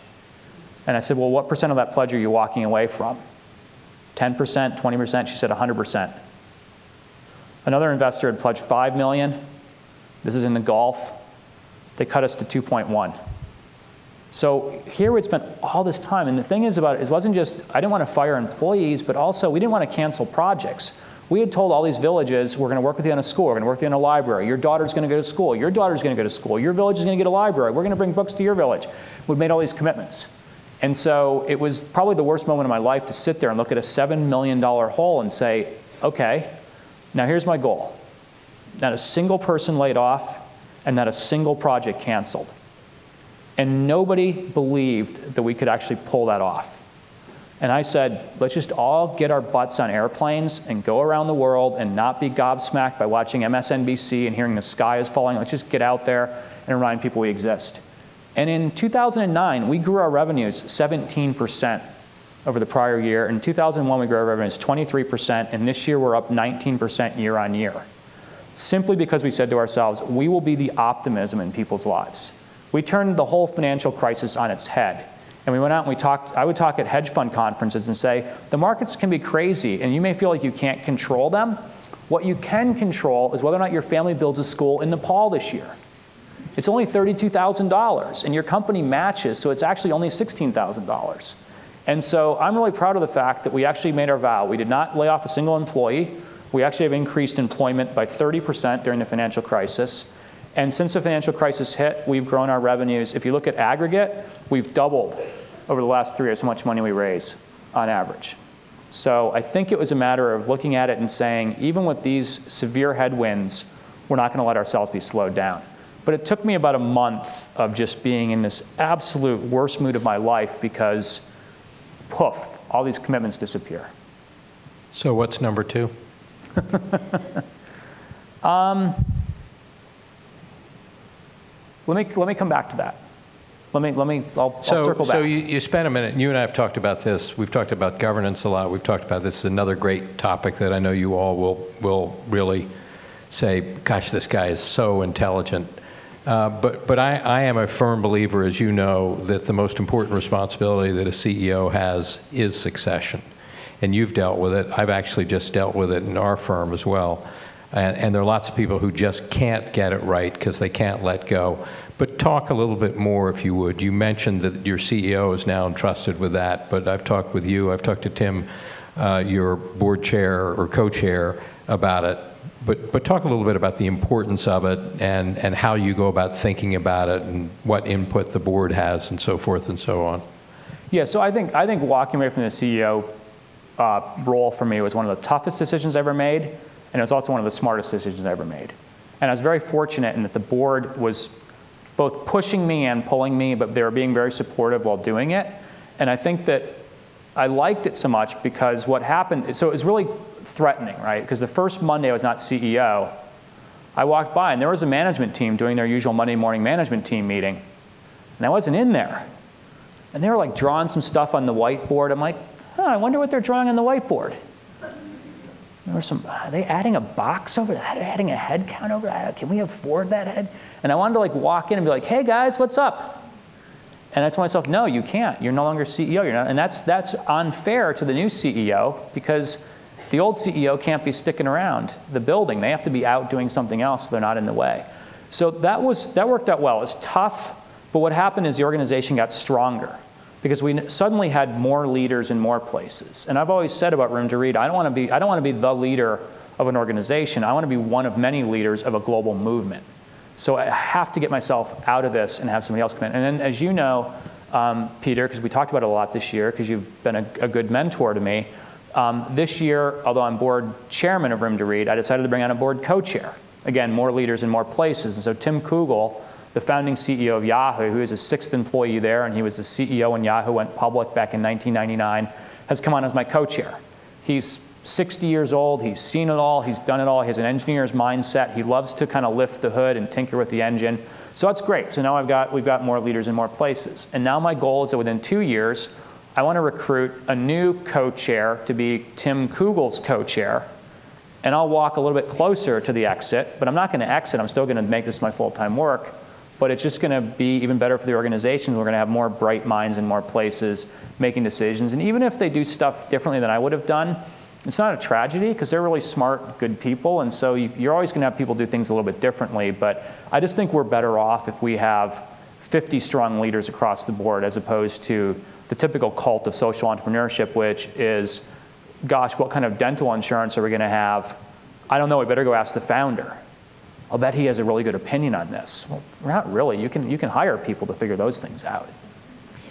And I said, well, what percent of that pledge are you walking away from? 10%, 20%? She said 100%. Another investor had pledged $5 million. This is in the Gulf. They cut us to 2.1. So here we'd spent all this time, and the thing is about it, it wasn't just, I didn't want to fire employees, but also we didn't want to cancel projects. We had told all these villages, we're going to work with you on a school, we're going to work with you on a library, your daughter's going to go to school, your daughter's going to go to school, your village is going to get a library, we're going to bring books to your village. We'd made all these commitments. And so it was probably the worst moment of my life to sit there and look at a $7 million hole and say, okay, now here's my goal. Not a single person laid off, and not a single project canceled. And nobody believed that we could actually pull that off. And I said, let's just all get our butts on airplanes and go around the world and not be gobsmacked by watching MSNBC and hearing the sky is falling. Let's just get out there and remind people we exist. And in 2009, we grew our revenues 17% over the prior year. In 2001, we grew our revenues 23%, and this year we're up 19% year on year. Simply because we said to ourselves, we will be the optimism in people's lives. We turned the whole financial crisis on its head. And we went out and we talked, I would talk at hedge fund conferences and say, the markets can be crazy and you may feel like you can't control them. What you can control is whether or not your family builds a school in Nepal this year. It's only $32,000 and your company matches, so it's actually only $16,000. And so I'm really proud of the fact that we actually made our vow. We did not lay off a single employee. We actually have increased employment by 30% during the financial crisis. And since the financial crisis hit, we've grown our revenues. If you look at aggregate, we've doubled over the last 3 years how much money we raise on average. So I think it was a matter of looking at it and saying, even with these severe headwinds, we're not going to let ourselves be slowed down. But it took me about a month of just being in this absolute worst mood of my life because, poof, all these commitments disappear. So what's number two? Let me come back to that. I'll circle back. So you spent a minute, and you and I have talked about this. We've talked about governance a lot. We've talked about this. Another great topic that I know you all will really say, gosh, this guy is so intelligent. But I am a firm believer, as you know, that the most important responsibility that a CEO has is succession. And you've dealt with it. I've actually just dealt with it in our firm as well. And there are lots of people who just can't get it right because they can't let go. But talk a little bit more, if you would. You mentioned that your CEO is now entrusted with that, but I've talked with you. I've talked to Tim, your board chair or co-chair, about it. But talk a little bit about the importance of it and how you go about thinking about it and what input the board has and so forth and so on. Yeah, so I think walking away from the CEO role for me was one of the toughest decisions I ever made, and it was also one of the smartest decisions I ever made. And I was very fortunate in that the board was both pushing me and pulling me, but they were being very supportive while doing it. And I think that I liked it so much because what happened, so it was really threatening, right? Because the first Monday I was not CEO, I walked by and there was a management team doing their usual Monday morning management team meeting, and I wasn't in there. And they were like drawing some stuff on the whiteboard. I'm like, I wonder what they're drawing on the whiteboard. Are they adding a box over there? Are they adding a head count over there? Can we afford that head? And I wanted to like walk in and be like, hey guys, what's up? And I told myself, no, you can't. You're no longer CEO. You're not, and that's unfair to the new CEO because the old CEO can't be sticking around the building. They have to be out doing something else so they're not in the way. So that worked out well. It's tough, but what happened is the organization got stronger because we suddenly had more leaders in more places. And I've always said about Room to Read, I don't want to be the leader of an organization. I want to be one of many leaders of a global movement. So I have to get myself out of this and have somebody else come in. And then, as you know, Peter, because we talked about it a lot this year, because you've been a good mentor to me, this year, although I'm board chairman of Room to Read, I decided to bring on a board co-chair. Again, more leaders in more places. And so Tim Kugel, the founding CEO of Yahoo, who is a 6th employee there, and he was the CEO when Yahoo went public back in 1999, has come on as my co-chair. He's 60 years old, he's seen it all, he's done it all, he has an engineer's mindset, he loves to kind of lift the hood and tinker with the engine. So that's great. So now we've got more leaders in more places. And now my goal is that within 2 years, I want to recruit a new co-chair to be Tim Kugel's co-chair. And I'll walk a little bit closer to the exit, but I'm not going to exit. I'm still going to make this my full-time work. But it's just going to be even better for the organization. We're going to have more bright minds in more places making decisions. And even if they do stuff differently than I would have done, it's not a tragedy because they're really smart, good people. And so you're always going to have people do things a little bit differently. But I just think we're better off if we have 50 strong leaders across the board as opposed to the typical cult of social entrepreneurship, which is, gosh, what kind of dental insurance are we going to have? I don't know. We better go ask the founder. I'll bet he has a really good opinion on this. Well, not really. You can hire people to figure those things out.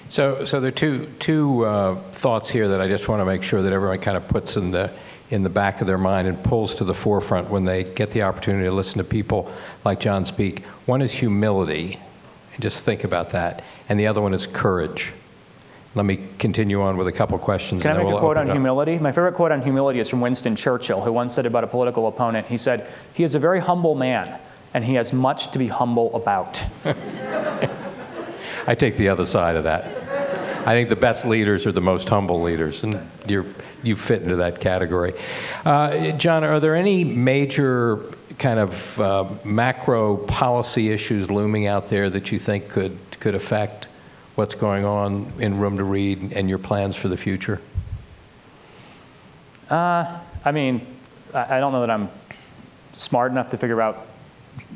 So there are two thoughts here that I just want to make sure that everyone kind of puts in the back of their mind and pulls to the forefront when they get the opportunity to listen to people like John speak. One is humility, and just think about that, and the other one is courage. Let me continue on with a couple questions. Can I make a quote on humility? My favorite quote on humility is from Winston Churchill, who once said about a political opponent, he said, "He is a very humble man, and he has much to be humble about." I take the other side of that. I think the best leaders are the most humble leaders, and you fit into that category. John, are there any major kind of macro policy issues looming out there that you think could affect what's going on in Room to Read and your plans for the future? I mean, I don't know that I'm smart enough to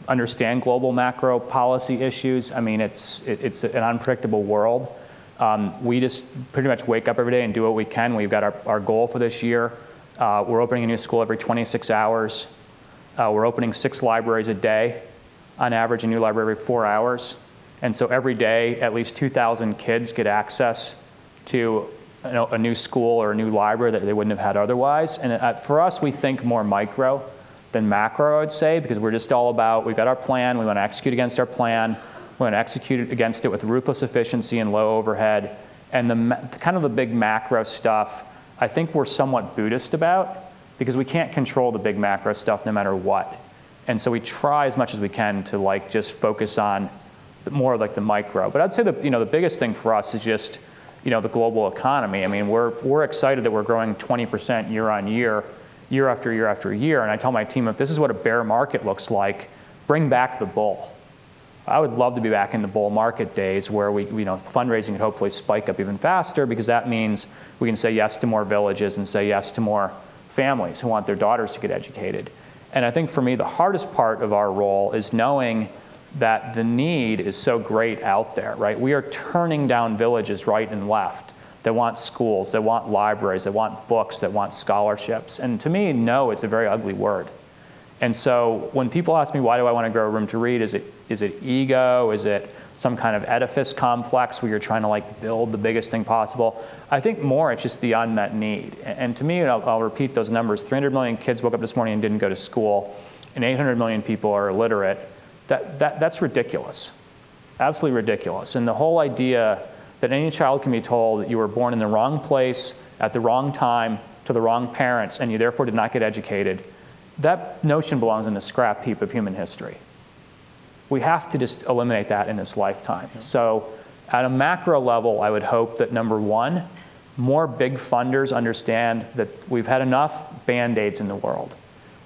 understand global macro policy issues. I mean, it's an unpredictable world. We just pretty much wake up every day and do what we can. We've got our goal for this year. We're opening a new school every 26 hours. We're opening 6 libraries a day, on average a new library every 4 hours. And so every day, at least 2,000 kids get access to a new school or a new library that they wouldn't have had otherwise. And for us, we think more micro than macro, I would say, because we're just all about, we've got our plan, we want to execute against our plan, we want to execute against it with ruthless efficiency and low overhead. And kind of the big macro stuff, I think we're somewhat Buddhist about, because we can't control the big macro stuff no matter what. And so we try as much as we can to just focus on more like the micro. But I'd say the biggest thing for us is just the global economy. I mean, we're excited that we're growing 20% year on year, year after year after year. And I tell my team, if this is what a bear market looks like, bring back the bull. I would love to be back in the bull market days where fundraising could hopefully spike up even faster, because that means we can say yes to more villages and say yes to more families who want their daughters to get educated. And I think for me, the hardest part of our role is knowing that the need is so great out there, right? We are turning down villages right and left that want schools, that want libraries, that want books, that want scholarships. And to me, no is a very ugly word. And so when people ask me, why do I want to grow Room to Read? Is it ego? Is it some kind of edifice complex where you're trying to build the biggest thing possible? I think more it's just the unmet need. And to me, I'll repeat those numbers. 300 million kids woke up this morning and didn't go to school, and 800 million people are illiterate. That's ridiculous, absolutely ridiculous. And the whole idea that any child can be told that you were born in the wrong place at the wrong time to the wrong parents and you therefore did not get educated, that notion belongs in the scrap heap of human history. We have to just eliminate that in this lifetime. So at a macro level, I would hope that number one, more big funders understand that we've had enough Band-Aids in the world.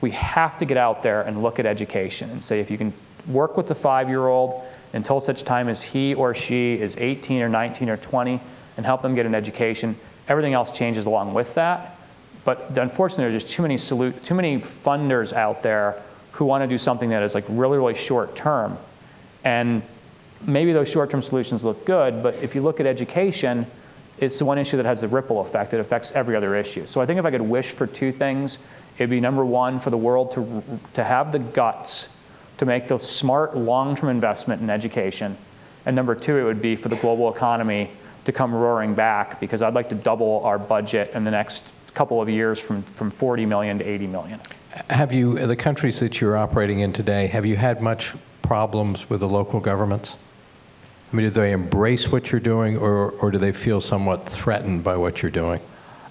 We have to get out there and look at education and say, if you can work with the 5-year-old until such time as he or she is 18 or 19 or 20 and help them get an education, everything else changes along with that. But unfortunately, there's just too many funders out there who want to do something that is like really, really short term. And maybe those short-term solutions look good, but if you look at education, it's the one issue that has the ripple effect. It affects every other issue. So I think if I could wish for 2 things, it'd be number 1, for the world to have the guts to make the smart long-term investment in education. And number 2, it would be for the global economy to come roaring back, because I'd like to double our budget in the next couple of years from 40 million to 80 million. Have you, the countries that you're operating in today, have you had much problems with the local governments? I mean, do they embrace what you're doing, or do they feel somewhat threatened by what you're doing?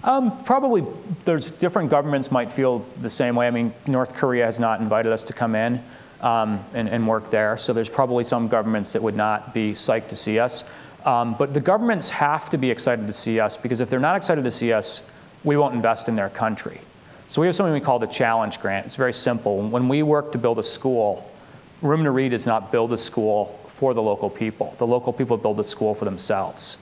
Probably there's different governments might feel the same way. I mean, North Korea has not invited us to come in and work there. So there's probably some governments that would not be psyched to see us. But the governments have to be excited to see us, because if they're not excited to see us, we won't invest in their country. So we have something we call the Challenge Grant. It's very simple. When we work to build a school, Room to Read does not build a school for the local people. The local people build a school for themselves.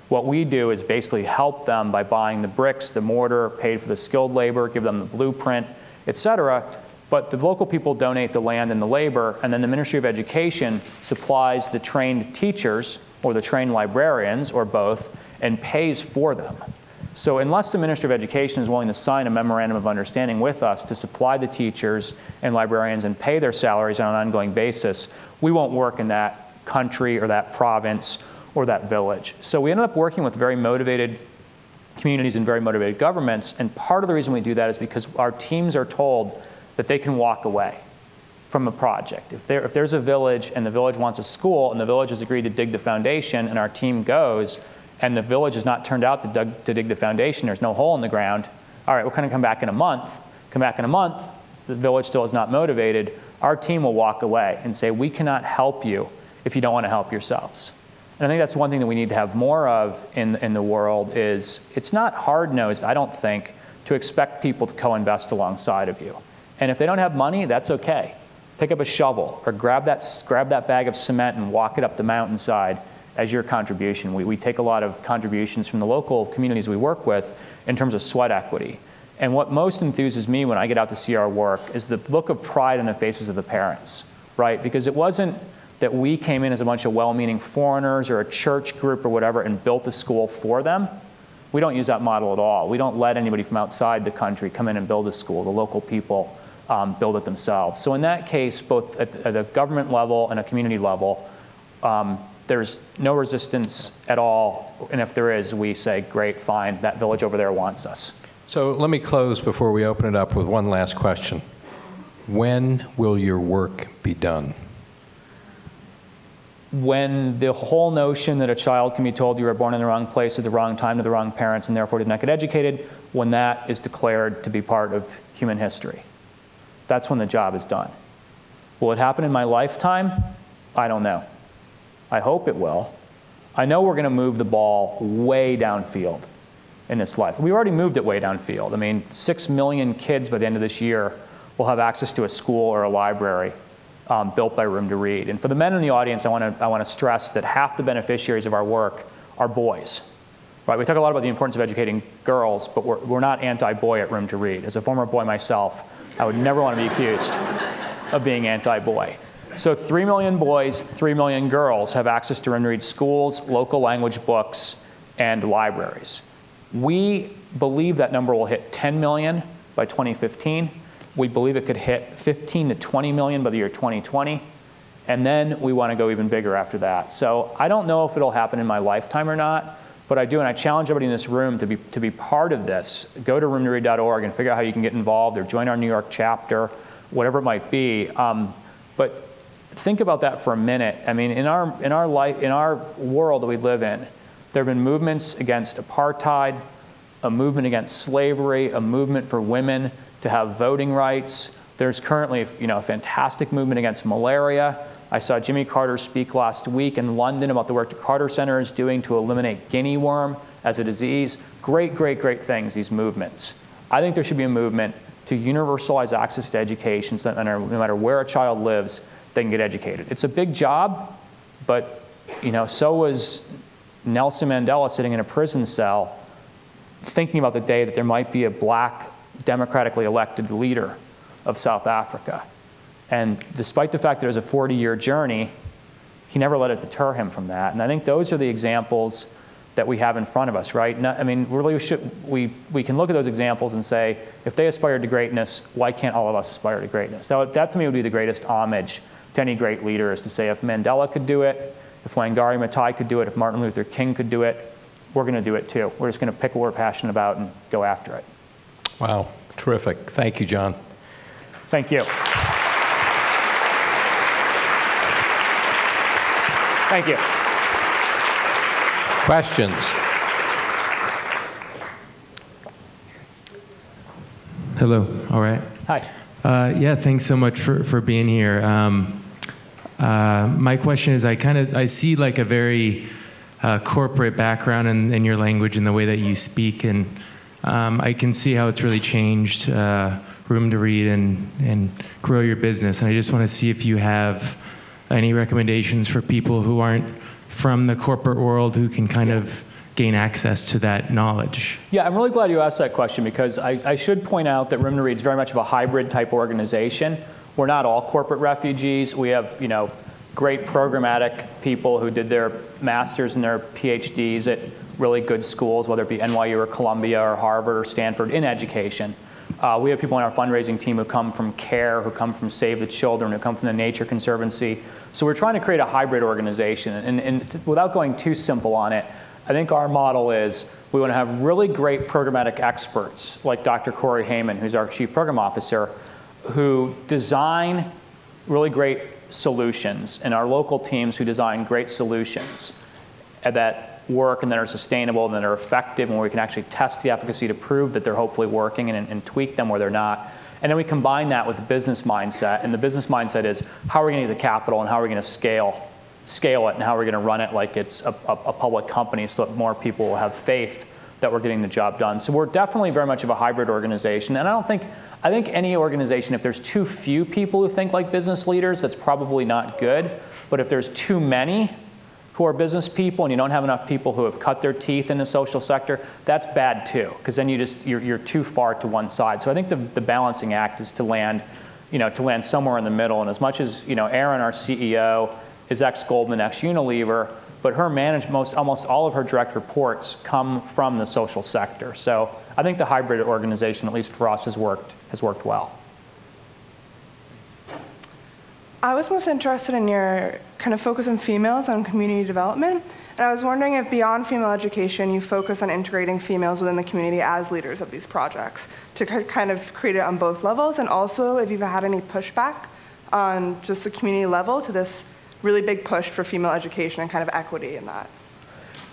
What we do is basically help them by buying the bricks, the mortar, paid for the skilled labor, give them the blueprint, et cetera. But the local people donate the land and the labor, and then the Ministry of Education supplies the trained teachers or the trained librarians or both and pays for them. So unless the Ministry of Education is willing to sign a memorandum of understanding with us to supply the teachers and librarians and pay their salaries on an ongoing basis, we won't work in that country or that province or that village. So we ended up working with very motivated communities and very motivated governments, and part of the reason we do that is because our teams are told that they can walk away from a project. If there's a village and the village wants a school and the village has agreed to dig the foundation and our team goes, and the village has not turned out to dig the foundation, there's no hole in the ground, all right, we're going to come back in a month. Come back in a month, the village still is not motivated, our team will walk away and say, we cannot help you if you don't want to help yourselves. And I think that's one thing that we need to have more of in the world is, it's not hard-nosed, I don't think, to expect people to co-invest alongside of you. And if they don't have money, that's okay. Pick up a shovel or grab that bag of cement and walk it up the mountainside as your contribution. We take a lot of contributions from the local communities we work with in terms of sweat equity. And what most enthuses me when I get out to see our work is the look of pride in the faces of the parents, right? Because it wasn't that we came in as a bunch of well-meaning foreigners or a church group or whatever and built a school for them. We don't use that model at all. We don't let anybody from outside the country come in and build a school. The local people build it themselves. So in that case, both at a government level and a community level, there's no resistance at all. And if there is, we say, great, fine, that village over there wants us. So let me close before we open it up with one last question. When will your work be done? When the whole notion that a child can be told you were born in the wrong place at the wrong time to the wrong parents and therefore did not get educated, when that is declared to be part of human history. That's when the job is done. Will it happen in my lifetime? I don't know. I hope it will. I know we're going to move the ball way downfield in this life. We already moved it way downfield. I mean, 6 million kids by the end of this year will have access to a school or a library built by Room to Read. And for the men in the audience, I want to stress that half the beneficiaries of our work are boys. Right? We talk a lot about the importance of educating girls, but we're not anti-boy at Room to Read. As a former boy myself, I would never want to be accused of being anti-boy. So 3 million boys, 3 million girls have access to Room to Read schools, local language books, and libraries. We believe that number will hit 10 million by 2015. We believe it could hit 15 to 20 million by the year 2020. And then we want to go even bigger after that. So I don't know if it'll happen in my lifetime or not, but I do, and I challenge everybody in this room to be part of this. Go to roomtoread.org and figure out how you can get involved or join our New York chapter, whatever it might be. But think about that for a minute. I mean, in our life, in our world that we live in, there have been movements against apartheid, a movement against slavery, a movement for women to have voting rights. There's currently, a fantastic movement against malaria. I saw Jimmy Carter speak last week in London about the work the Carter Center is doing to eliminate guinea worm as a disease. Great, great, great things, these movements. I think there should be a movement to universalize access to education so that no matter where a child lives, they can get educated. It's a big job, but so was Nelson Mandela sitting in a prison cell thinking about the day that there might be a black democratically elected leader of South Africa. And despite the fact that it was a 40-year journey, he never let it deter him from that. And I think those are the examples that we have in front of us, right? We can look at those examples and say, if they aspired to greatness, why can't all of us aspire to greatness? So that to me would be the greatest homage to any great leader, is to say, if Mandela could do it, if Wangari Maathai could do it, if Martin Luther King could do it, we're going to do it too. We're just going to pick what we're passionate about and go after it. Wow, terrific. Thank you, John. Thank you. Thank you. Questions? Hello, all right. Hi. Yeah, thanks so much for being here. My question is, I see like a very corporate background in your language and the way that you speak, and I can see how it's really changed room to read and grow your business. And I just want to see if you have any recommendations for people who aren't from the corporate world who can kind of gain access to that knowledge. Yeah, I'm really glad you asked that question, because I should point out that Room to Read is very much of a hybrid type organization. We're not all corporate refugees. We have, great programmatic people who did their masters and their PhDs at really good schools, whether it be NYU or Columbia or Harvard or Stanford, in education. We have people on our fundraising team who come from CARE, who come from Save the Children, who come from the Nature Conservancy. So we're trying to create a hybrid organization. And without going too simple on it, I think our model is we want to have really great programmatic experts like Dr. Corey Heyman, who's our Chief Program Officer, who design really great solutions, and our local teams who design great solutions that work and that are sustainable and that are effective, and where we can actually test the efficacy to prove that they're hopefully working and tweak them where they're not. And then we combine that with the business mindset, and the business mindset is how are we going to get the capital and how are we going to scale it, and how are we going to run it like it's a public company so that more people will have faith that we're getting the job done. So we're definitely very much of a hybrid organization, and I think any organization, if there's too few people who think like business leaders, that's probably not good. But if there's too many who are business people and you don't have enough people who have cut their teeth in the social sector, that's bad too, because then you're too far to one side. So I think the balancing act is to land somewhere in the middle. And as much as Erin, our CEO, is ex-Goldman, ex-Unilever, but her almost all of her direct reports come from the social sector. So I think the hybrid organization, at least for us, has worked well. I was most interested in your kind of focus on females and community development. And I was wondering if beyond female education, you focus on integrating females within the community as leaders of these projects to kind of create it on both levels. And also if you've had any pushback on just the community level to this really big push for female education and kind of equity in that.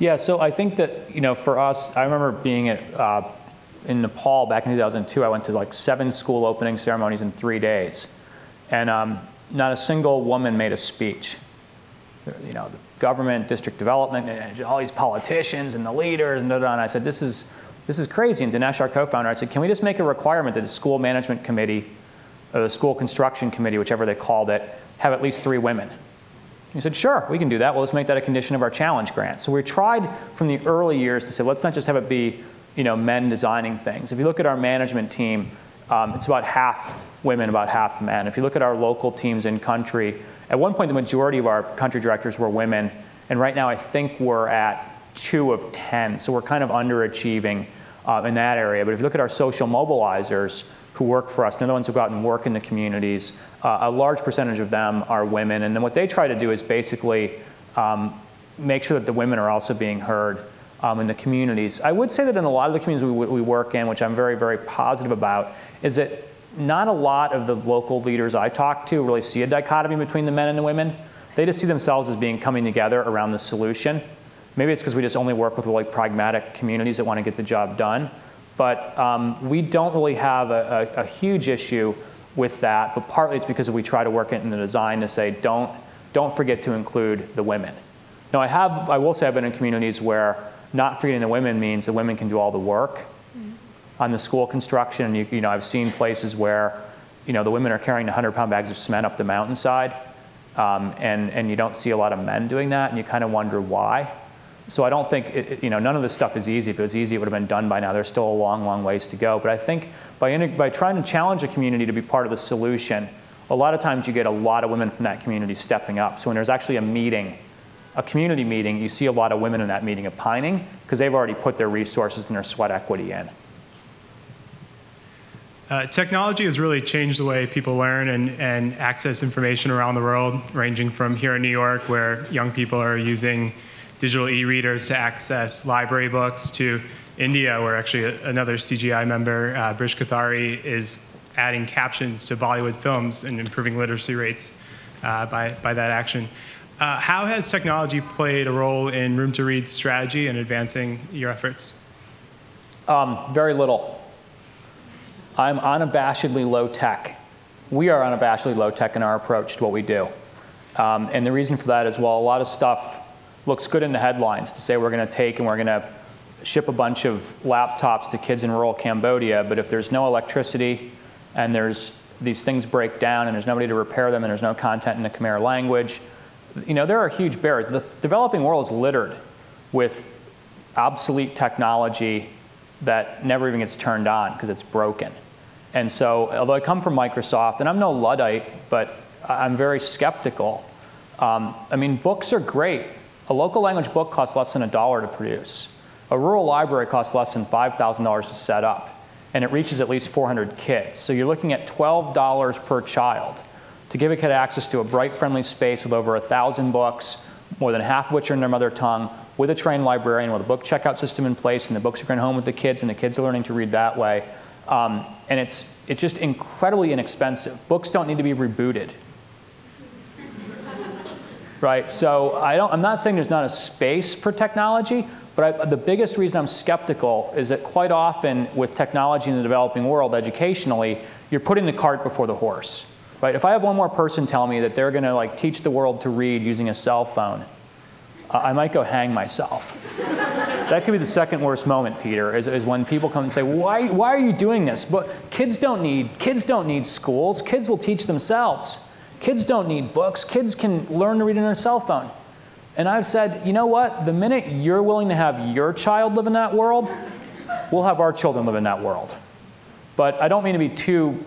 Yeah, so I think that, for us, I remember being in Nepal back in 2002. I went to like 7 school opening ceremonies in 3 days. And not a single woman made a speech. The government, district development, and all these politicians and the leaders, and I said, this is crazy. And Dinesh, our co-founder, I said, can we just make a requirement that the school management committee, or the school construction committee, whichever they called it, have at least 3 women? He said, sure, we can do that. Well, let's make that a condition of our challenge grant. So we tried from the early years to say, let's not just have it be, men designing things. If you look at our management team, it's about half women, about half men. If you look at our local teams in country, at one point the majority of our country directors were women, and right now I think we're at 2 of 10. So we're kind of underachieving in that area. But if you look at our social mobilizers who work for us, they're the ones who go out and work in the communities. A large percentage of them are women. And then what they try to do is basically make sure that the women are also being heard in the communities. I would say that in a lot of the communities we work in, which I'm very, very positive about, is that not a lot of the local leaders I talk to really see a dichotomy between the men and the women. They just see themselves as coming together around the solution. Maybe it's because we just only work with really pragmatic communities that want to get the job done. But we don't really have a huge issue with that, but partly it's because we try to work it in the design to say don't don't forget to include the women. Now, I will say I've been in communities where not forgetting the women means the women can do all the work on the school construction. And you know, I've seen places where, you know, the women are carrying 100-pound bags of cement up the mountainside, and you don't see a lot of men doing that, and you kind of wonder why. So I don't think, you know, none of this stuff is easy. If it was easy, it would have been done by now. There's still a long, long ways to go. But I think by trying to challenge a community to be part of the solution, a lot of times you get a lot of women from that community stepping up. So when there's actually a meeting, a community meeting, you see a lot of women in that meeting opining because they've already put their resources and their sweat equity in. Technology has really changed the way people learn and access information around the world, ranging from here in New York, where young people are using digital e-readers to access library books, to India, where actually another CGI member, Brish Kathari, is adding captions to Bollywood films and improving literacy rates by that action. How has technology played a role in Room to Read's strategy and advancing your efforts? Very little. I'm unabashedly low tech. We are unabashedly low tech in our approach to what we do. And the reason for that is, well, a lot of stuff looks good in the headlines to say we're going to take and we're going to ship a bunch of laptops to kids in rural Cambodia, but if there's no electricity and there's these things break down and there's nobody to repair them and there's no content in the Khmer language, you know, there are huge barriers. The developing world is littered with obsolete technology that never even gets turned on because it's broken. And so, although I come from Microsoft, and I'm no Luddite, but I'm very skeptical. I mean, books are great. A local language book costs less than $1 to produce. A rural library costs less than $5,000 to set up, and it reaches at least 400 kids. So you're looking at $12 per child to give a kid access to a bright, friendly space with over 1,000 books, more than half of which are in their mother tongue, with a trained librarian, with a book checkout system in place, and the books are going home with the kids, and the kids are learning to read that way. And it's just incredibly inexpensive. Books don't need to be rebooted. Right, so I'm not saying there's not a space for technology, but the biggest reason I'm skeptical is that quite often with technology in the developing world, educationally, you're putting the cart before the horse. Right? If I have one more person tell me that they're going to teach the world to read using a cell phone, I might go hang myself. That could be the second worst moment, Peter, is when people come and say, why are you doing this? But kids don't need schools. Kids will teach themselves. Kids don't need books. Kids can learn to read on their cell phone. And I've said, you know what? The minute you're willing to have your child live in that world, we'll have our children live in that world. But I don't mean to be too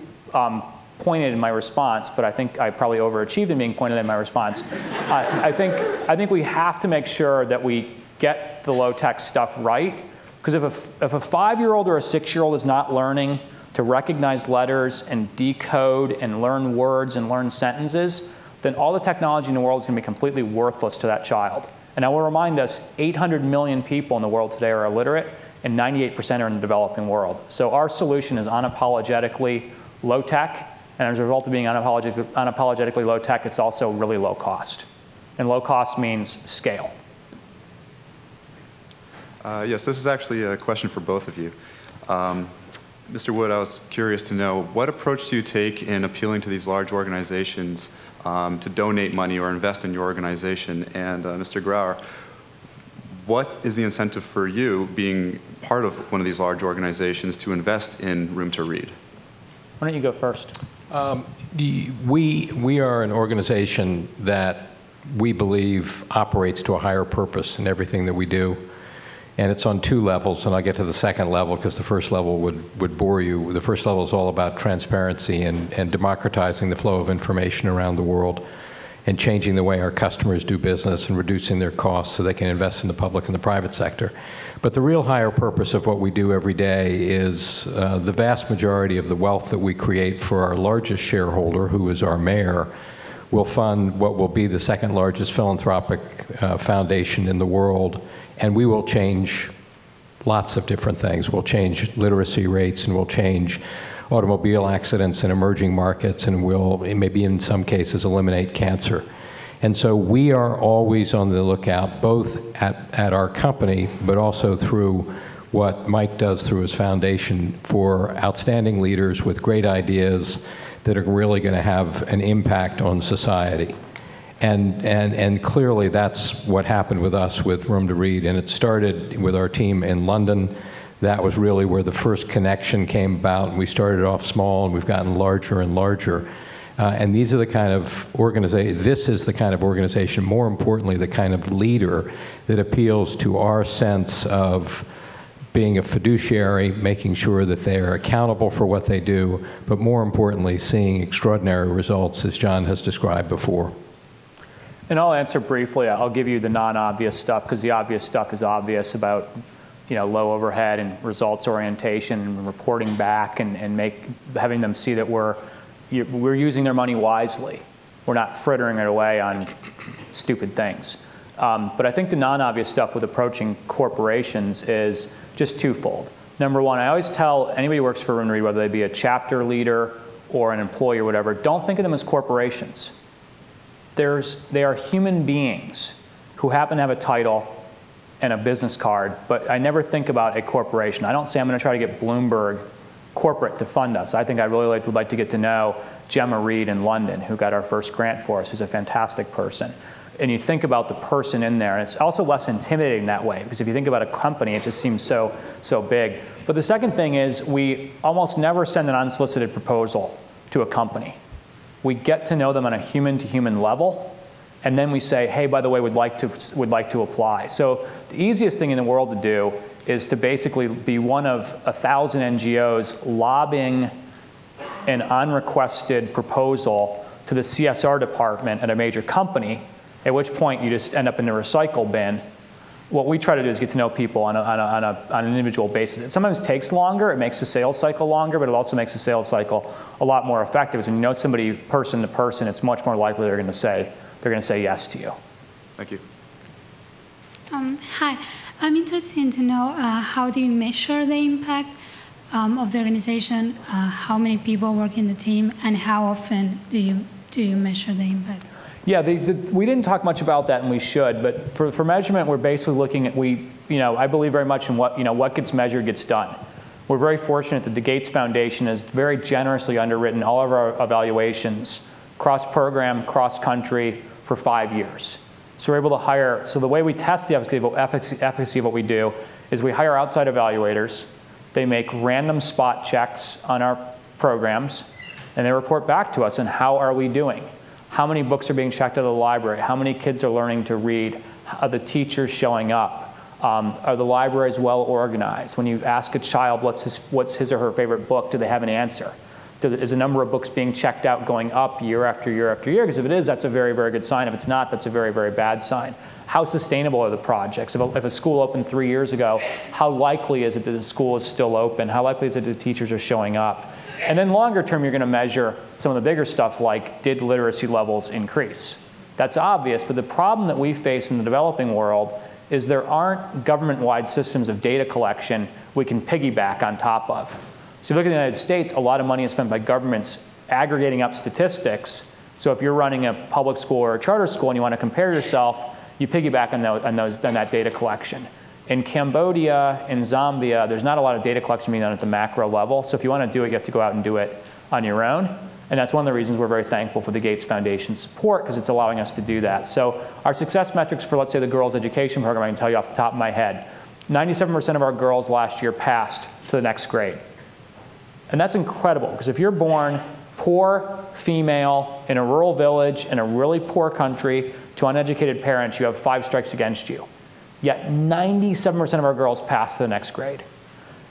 pointed in my response, but I think I probably overachieved in being pointed in my response. I think we have to make sure that we get the low-tech stuff right, because if a 5-year-old or a 6-year-old is not learning to recognize letters and decode and learn words and learn sentences, then all the technology in the world is going to be completely worthless to that child. And I will remind us, 800 million people in the world today are illiterate, and 98% are in the developing world. So our solution is unapologetically low-tech, and as a result of being unapologetically low-tech, it's also really low cost. And low cost means scale. Yes, this is actually a question for both of you. Mr. Wood, I was curious to know, what approach do you take in appealing to these large organizations to donate money or invest in your organization? And Mr. Grauer, what is the incentive for you, being part of one of these large organizations, to invest in Room to Read? Why don't you go first? We are an organization that we believe operates to a higher purpose in everything that we do. And it's on 2 levels, and I'll get to the second level because the first level would bore you. The first level is all about transparency and democratizing the flow of information around the world and changing the way our customers do business and reducing their costs so they can invest in the public and the private sector. But the real higher purpose of what we do every day is the vast majority of the wealth that we create for our largest shareholder, who is our mayor, will fund what will be the second largest philanthropic foundation in the world. And we will change lots of different things. We'll change literacy rates, and we'll change automobile accidents in emerging markets, and we'll maybe in some cases eliminate cancer. And so we are always on the lookout, both at our company, but also through what Mike does through his foundation, for outstanding leaders with great ideas that are really going to have an impact on society. And clearly that's what happened with us with Room to Read. And it started with our team in London. That was really where the first connection came about. And we started off small, and we've gotten larger and larger. And these are the kind of this is the kind of organization, more importantly, the kind of leader that appeals to our sense of being a fiduciary, making sure that they are accountable for what they do, but more importantly, seeing extraordinary results, as John has described before. And I'll answer briefly. I'll give you the non-obvious stuff, because the obvious stuff is obvious about, low overhead and results orientation and reporting back and having them see that we're using their money wisely. We're not frittering it away on stupid things. But I think the non-obvious stuff with approaching corporations is just twofold. Number one, I always tell anybody who works for Room to Read, whether they be a chapter leader or an employee or whatever, don't think of them as corporations. They are human beings who happen to have a title and a business card, but I never think about a corporation. I don't say I'm going to try to get Bloomberg corporate to fund us. I think I really would like to get to know Gemma Reed in London, who got our first grant for us, who's a fantastic person. And you think about the person in there, and it's also less intimidating that way, because if you think about a company, it just seems so big. But the second thing is, we almost never send an unsolicited proposal to a company. We get to know them on a human-to-human level, and then we say, hey, by the way, would like to apply. So the easiest thing in the world to do is to basically be one of 1,000 NGOs lobbying an unrequested proposal to the CSR department at a major company, at which point you just end up in the recycle bin. What we try to do is get to know people on an individual basis. It sometimes takes longer. It makes the sales cycle longer, but it also makes the sales cycle a lot more effective. Because when you know somebody person to person, it's much more likely they're going to say yes to you. Thank you. Hi. I'm interested to know how do you measure the impact of the organization? How many people work in the team, and how often do you measure the impact? Yeah, we didn't talk much about that, and we should. But for measurement, we're basically looking at I believe very much in what gets measured gets done. We're very fortunate that the Gates Foundation has very generously underwritten all of our evaluations, cross-program, cross-country, for 5 years. So we're able to hire. So the way we test the efficacy of what we do is we hire outside evaluators. They make random spot checks on our programs, and they report back to us on how are we doing. How many books are being checked out of the library? How many kids are learning to read? Are the teachers showing up? Are the libraries well organized? When you ask a child what's his or her favorite book, do they have an answer? Is the number of books being checked out going up year after year after year? Because if it is, that's a very, very good sign. If it's not, that's a very, very bad sign. How sustainable are the projects? If a school opened 3 years ago, how likely is it that the school is still open? How likely is it that the teachers are showing up? And then longer term, you're going to measure some of the bigger stuff, like did literacy levels increase? That's obvious, but the problem that we face in the developing world is there aren't government-wide systems of data collection we can piggyback on top of. So if you look at the United States, a lot of money is spent by governments aggregating up statistics. So if you're running a public school or a charter school and you want to compare yourself, you piggyback on that data collection. In Cambodia, in Zambia, there's not a lot of data collection being done at the macro level. So if you want to do it, you have to go out and do it on your own. And that's one of the reasons we're very thankful for the Gates Foundation support, because it's allowing us to do that. So our success metrics for, let's say, the girls' education program, I can tell you off the top of my head. 97% of our girls last year passed to the next grade. And that's incredible, because if you're born poor, female, in a rural village, in a really poor country, to uneducated parents, you have 5 strikes against you. Yet 97% of our girls pass to the next grade.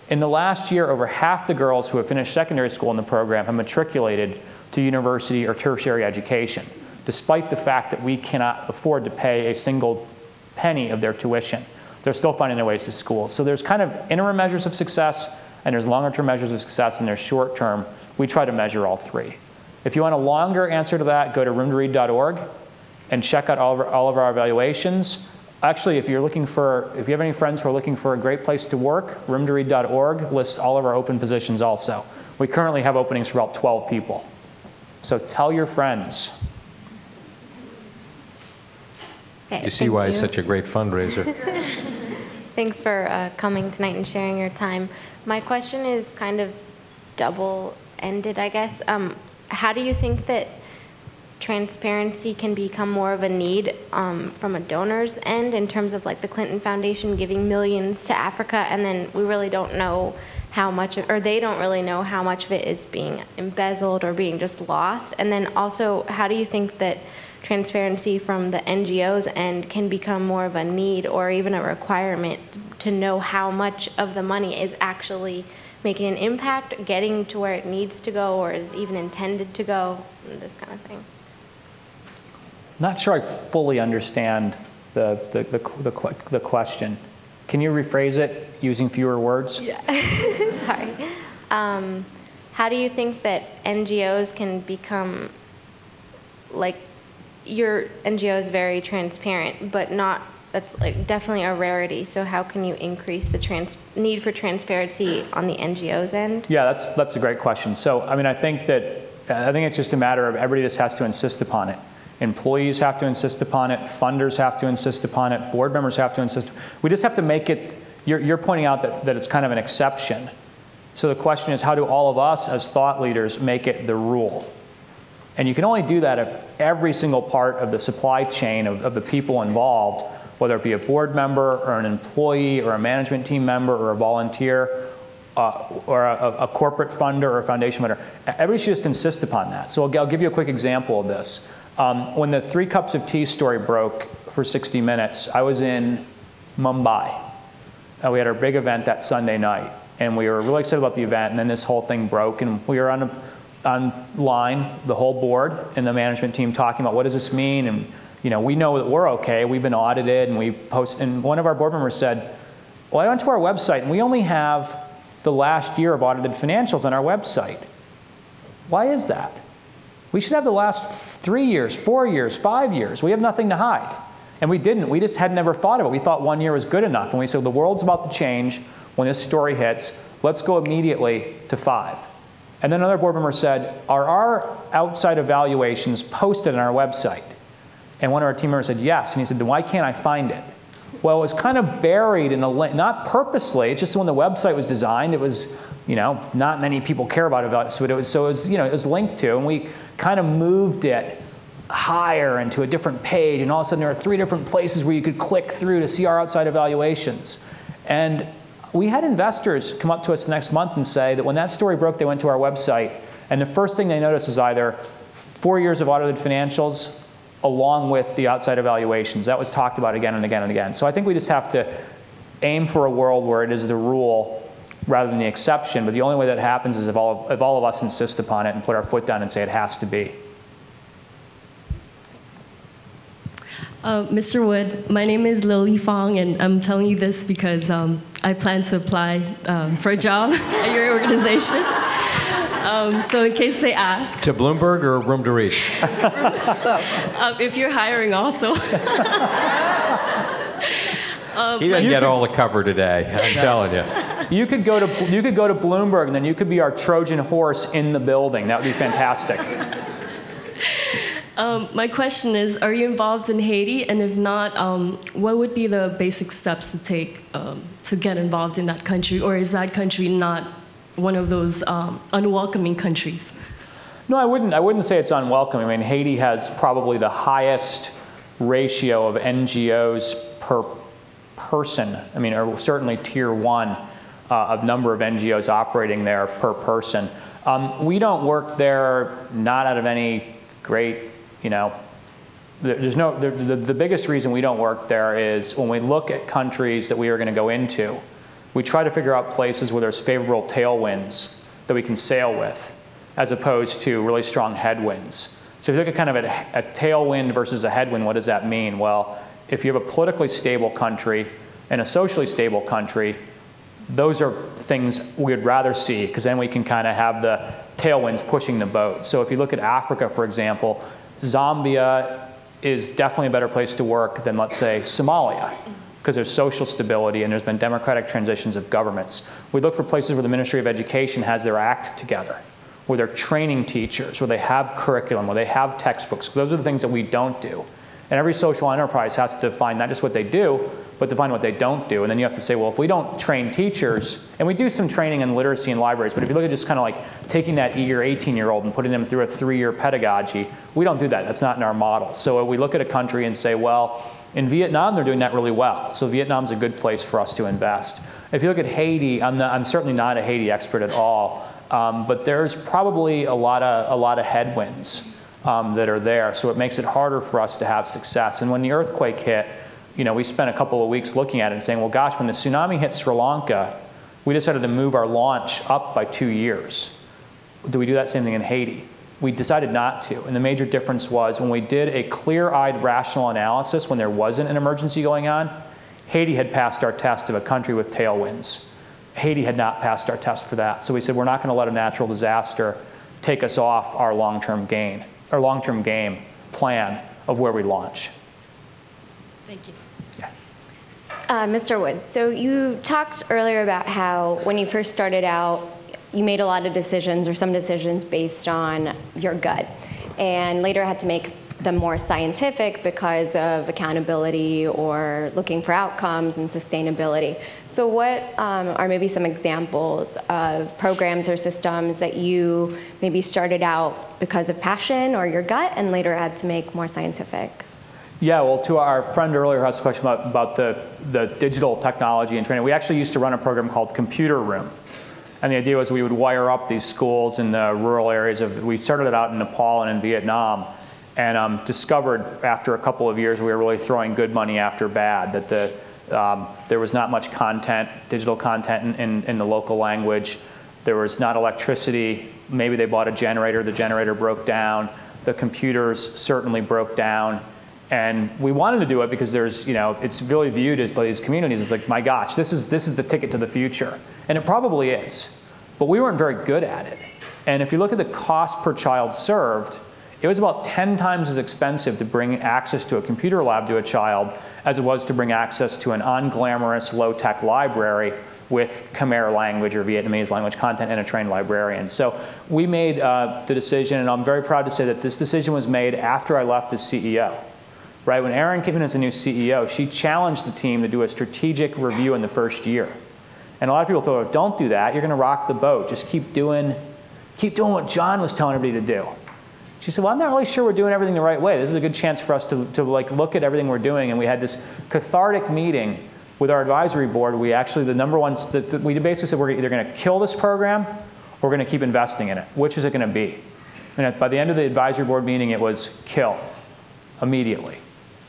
In the last year, over half the girls who have finished secondary school in the program have matriculated to university or tertiary education, despite the fact that we cannot afford to pay a single penny of their tuition. They're still finding their ways to school. So there's kind of interim measures of success, and there's longer-term measures of success, and there's short-term. We try to measure all 3. If you want a longer answer to that, go to roomtoread.org and check out all of our evaluations. Actually, if you have any friends who are looking for a great place to work, roomtoread.org lists all of our open positions also. We currently have openings for about 12 people. So tell your friends. You see why it's such a great fundraiser. Thanks for coming tonight and sharing your time. My question is kind of double-ended, I guess. How do you think that transparency can become more of a need from a donor's end, in terms of like the Clinton Foundation giving millions to Africa, and then we really don't know how much, or they don't really know how much of it is being embezzled or being just lost? And then also, how do you think that transparency from the NGOs end can become more of a need or even a requirement to know how much of the money is actually making an impact, getting to where it needs to go or is even intended to go, and this kind of thing? Not sure I fully understand the question. Can you rephrase it using fewer words? Yeah. Sorry. How do you think that NGOs can become, like, your NGO is very transparent, but not, that's like definitely a rarity. So how can you increase the need for transparency on the NGO's end? Yeah, that's a great question. So, I mean, I think it's just a matter of everybody just has to insist upon it. Employees have to insist upon it. Funders have to insist upon it. Board members have to insist. We just have to make it, you're pointing out that it's kind of an exception. So the question is, how do all of us as thought leaders make it the rule? And you can only do that if every single part of the supply chain of the people involved, whether it be a board member or an employee or a management team member or a volunteer or a corporate funder or a foundation funder, everybody should just insist upon that. So I'll give you a quick example of this. When the 3 cups of tea story broke for 60 Minutes, I was in Mumbai. We had our big event that Sunday night, and we were really excited about the event, and then this whole thing broke, and we were online, the whole board and the management team, talking about what does this mean, and we know that we're okay, we've been audited, and we post, and one of our board members said, well, I went to our website and we only have the last year of audited financials on our website. Why is that? We should have the last 3 years, 4 years, 5 years. We have nothing to hide. And we didn't. We just had never thought of it. We thought 1 year was good enough. And we said, the world's about to change when this story hits. Let's go immediately to 5. And then another board member said, are our outside evaluations posted on our website? And one of our team members said, yes. And he said, then why can't I find it? Well, it was kind of buried in the link, not purposely. It's just when the website was designed, it was, not many people care about it. So it was linked to, and we kind of moved it higher into a different page. And all of a sudden, there are 3 different places where you could click through to see our outside evaluations. And we had investors come up to us the next month and say that when that story broke, they went to our website, and the first thing they noticed is either 4 years of audited financials along with the outside evaluations. That was talked about again and again and again. So I think we just have to aim for a world where it is the rule rather than the exception, but the only way that happens is if all of us insist upon it and put our foot down and say it has to be. Mr. Wood, my name is Lily Fong, and I'm telling you this because I plan to apply for a job at your organization. So in case they ask. To Bloomberg or Room to Read? If you're hiring also. He doesn't get all the cover today, I'm telling you. You could go to Bloomberg, and then you could be our Trojan horse in the building. That would be fantastic. My question is, are you involved in Haiti? And if not, what would be the basic steps to take to get involved in that country? Or is that country not one of those unwelcoming countries? No, I wouldn't say it's unwelcoming. I mean, Haiti has probably the highest ratio of NGOs per person. I mean, or certainly tier 1 of number of NGOs operating there per person. We don't work there not out of any great, the biggest reason we don't work there is when we look at countries that we are going to go into, we try to figure out places where there's favorable tailwinds that we can sail with, as opposed to really strong headwinds. So if you look at kind of a tailwind versus a headwind, what does that mean? Well, if you have a politically stable country and a socially stable country, those are things we'd rather see, because then we can kind of have the tailwinds pushing the boat. So if you look at Africa, for example, Zambia is definitely a better place to work than, let's say, Somalia, because there's social stability and there's been democratic transitions of governments. We look for places where the Ministry of Education has their act together, where they're training teachers, where they have curriculum, where they have textbooks. Those are the things that we don't do. And every social enterprise has to define not just what they do, but define what they don't do. And then you have to say, well, if we don't train teachers, and we do some training in literacy in libraries, but if you look at just kind of like taking that eager 18-year-old and putting them through a 3-year pedagogy, we don't do that. That's not in our model. So we look at a country and say, well, in Vietnam, they're doing that really well. So Vietnam's a good place for us to invest. If you look at Haiti, I'm certainly not a Haiti expert at all, but there's probably a lot of headwinds that are there. So it makes it harder for us to have success. And when the earthquake hit, we spent a couple of weeks looking at it and saying, well, gosh, when the tsunami hit Sri Lanka, we decided to move our launch up by 2 years. Do we do that same thing in Haiti? We decided not to. And the major difference was when we did a clear-eyed rational analysis when there wasn't an emergency going on, Haiti had passed our test of a country with tailwinds. Haiti had not passed our test for that. So we said we're not going to let a natural disaster take us off our long-term game plan of where we launch. Thank you. Mr. Wood, so you talked earlier about how when you first started out, you made a lot of decisions or some decisions based on your gut, and later had to make them more scientific because of accountability or looking for outcomes and sustainability. So what are maybe some examples of programs or systems that you maybe started out because of passion or your gut and later had to make more scientific? Yeah, well, to our friend earlier who asked a question about the digital technology and training, we actually used to run a program called Computer Room. And the idea was we would wire up these schools in the rural areas we started it out in Nepal and in Vietnam, and discovered after a couple of years we were really throwing good money after bad, that there was not much content, digital content in the local language. There was not electricity. Maybe they bought a generator, the generator broke down. The computers certainly broke down. And we wanted to do it because it's really viewed as by these communities as like, my gosh, this is the ticket to the future. And it probably is, but we weren't very good at it. And if you look at the cost per child served, it was about 10 times as expensive to bring access to a computer lab to a child as it was to bring access to an unglamorous, low-tech library with Khmer language or Vietnamese language content and a trained librarian. So we made the decision, and I'm very proud to say that this decision was made after I left as CEO. Right, when Erin came in as the new CEO, she challenged the team to do a strategic review in the first year. And a lot of people told her, don't do that, you're going to rock the boat. Just keep doing what John was telling everybody to do. She said, well, I'm not really sure we're doing everything the right way. This is a good chance for us to look at everything we're doing. And we had this cathartic meeting with our advisory board. We actually, the number one, we basically said we're either going to kill this program or we're going to keep investing in it. Which is it going to be? And by the end of the advisory board meeting, it was kill immediately.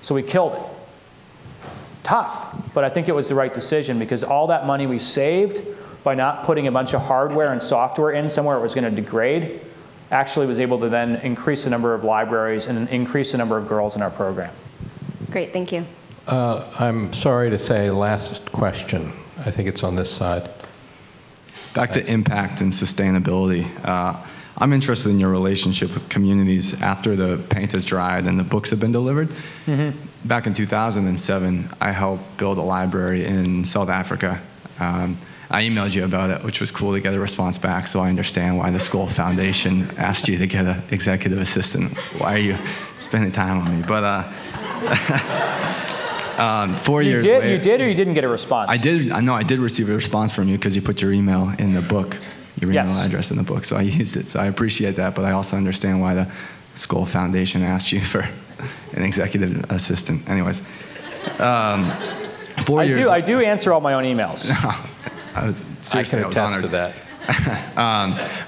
So we killed it. Tough, but I think it was the right decision because all that money we saved by not putting a bunch of hardware and software in somewhere it was going to degrade actually was able to then increase the number of libraries and increase the number of girls in our program. Great, thank you. I'm sorry to say, last question. I think it's on this side. Back to impact and sustainability. I'm interested in your relationship with communities after the paint has dried and the books have been delivered. Mm-hmm. Back in 2007, I helped build a library in South Africa. I emailed you about it, which was cool to get a response back, so I understand why the school foundation asked you to get an executive assistant. Why are you spending time on me? But 4 years later... You did or you didn't get a response? I did. No, I did receive a response from you because you put your email in the book. Your email address in the book, so I used it. So I appreciate that, but I also understand why the school foundation asked you for an executive assistant. Anyways, 4 years. I do answer all my own emails. Seriously, I was honored to that.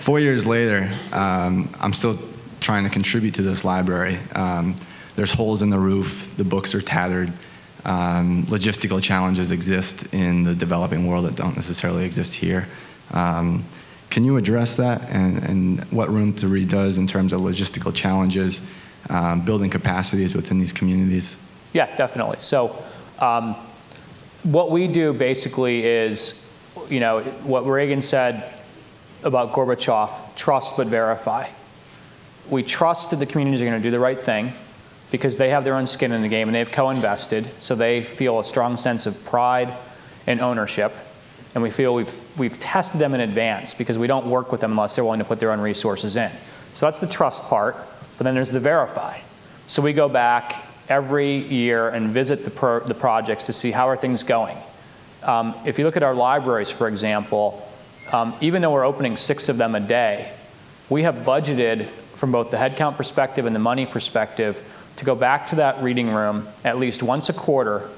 4 years later, I'm still trying to contribute to this library. There's holes in the roof. The books are tattered. Logistical challenges exist in the developing world that don't necessarily exist here. Can you address that and what Room to Read does in terms of logistical challenges, building capacities within these communities? Yeah, definitely. So what we do basically is, what Reagan said about Gorbachev, trust but verify. We trust that the communities are going to do the right thing because they have their own skin in the game and they've co-invested, so they feel a strong sense of pride and ownership. And we feel we've tested them in advance because we don't work with them unless they're willing to put their own resources in. So that's the trust part, but then there's the verify. So we go back every year and visit the projects to see how are things going. If you look at our libraries, for example, even though we're opening 6 of them a day, we have budgeted from both the headcount perspective and the money perspective to go back to that reading room at least once a quarter,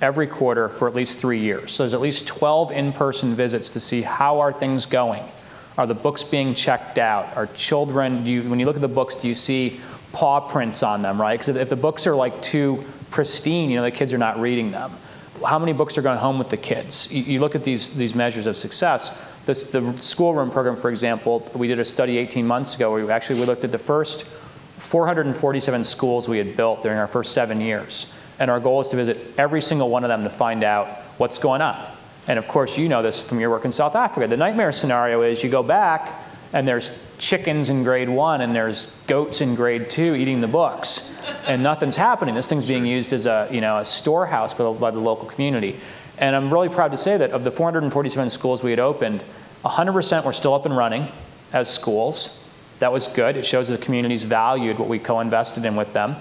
every quarter for at least 3 years. So there's at least 12 in-person visits to see how are things going. Are the books being checked out? Are children, when you look at the books, do you see paw prints on them, right? Because if the books are like too pristine, the kids are not reading them. How many books are going home with the kids? You look at these measures of success. The schoolroom program, for example, we did a study 18 months ago where we looked at the first 447 schools we had built during our first 7 years. And our goal is to visit every single one of them to find out what's going on. And of course, you know this from your work in South Africa. The nightmare scenario is you go back and there's chickens in grade 1 and there's goats in grade 2 eating the books. And nothing's happening. This thing's being used as a storehouse by the local community. And I'm really proud to say that of the 447 schools we had opened, 100% were still up and running as schools. That was good. It shows that the communities valued what we co-invested in with them.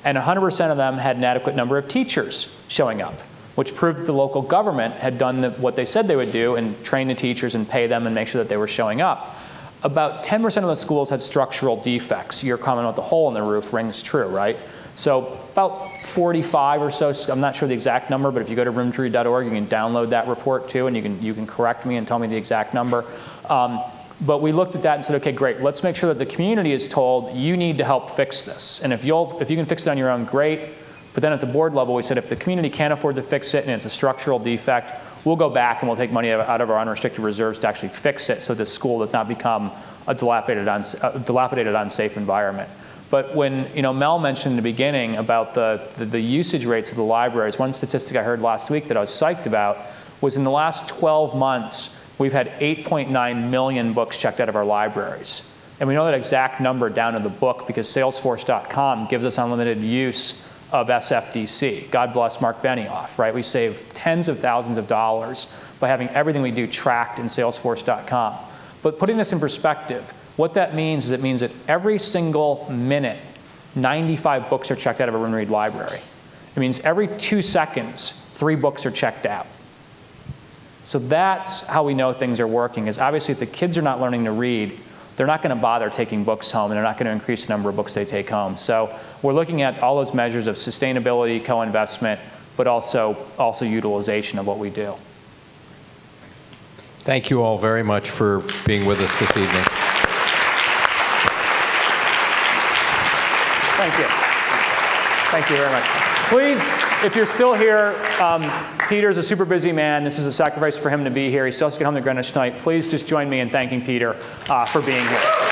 And 100% of them had an adequate number of teachers showing up, which proved that the local government had done what they said they would do and train the teachers and pay them and make sure that they were showing up. About 10% of the schools had structural defects. Your comment about the hole in the roof rings true, right? So about 45 or so, I'm not sure the exact number, but if you go to roomtoread.org, you can download that report too, and you can correct me and tell me the exact number. But we looked at that and said, okay, great, let's make sure that the community is told, you need to help fix this. And if you can fix it on your own, great. But then at the board level, we said if the community can't afford to fix it and it's a structural defect, we'll go back and we'll take money out of our unrestricted reserves to actually fix it so the school does not become a dilapidated, unsafe environment. But when Mel mentioned in the beginning about the usage rates of the libraries, one statistic I heard last week that I was psyched about was in the last 12 months, we've had 8.9 million books checked out of our libraries. And we know that exact number down to the book because Salesforce.com gives us unlimited use of SFDC. God bless Mark Benioff, right? We save tens of thousands of dollars by having everything we do tracked in Salesforce.com. But putting this in perspective, what that means is it means that every single minute, 95 books are checked out of a room to read library. It means every 2 seconds, 3 books are checked out. So that's how we know things are working, is obviously if the kids are not learning to read, they're not going to bother taking books home, and they're not going to increase the number of books they take home. So we're looking at all those measures of sustainability, co-investment, but also utilization of what we do. Thank you all very much for being with us this evening. Thank you. Thank you very much. Please, if you're still here, Peter's a super busy man. This is a sacrifice for him to be here. He still has to get home to Greenwich tonight. Please just join me in thanking Peter for being here.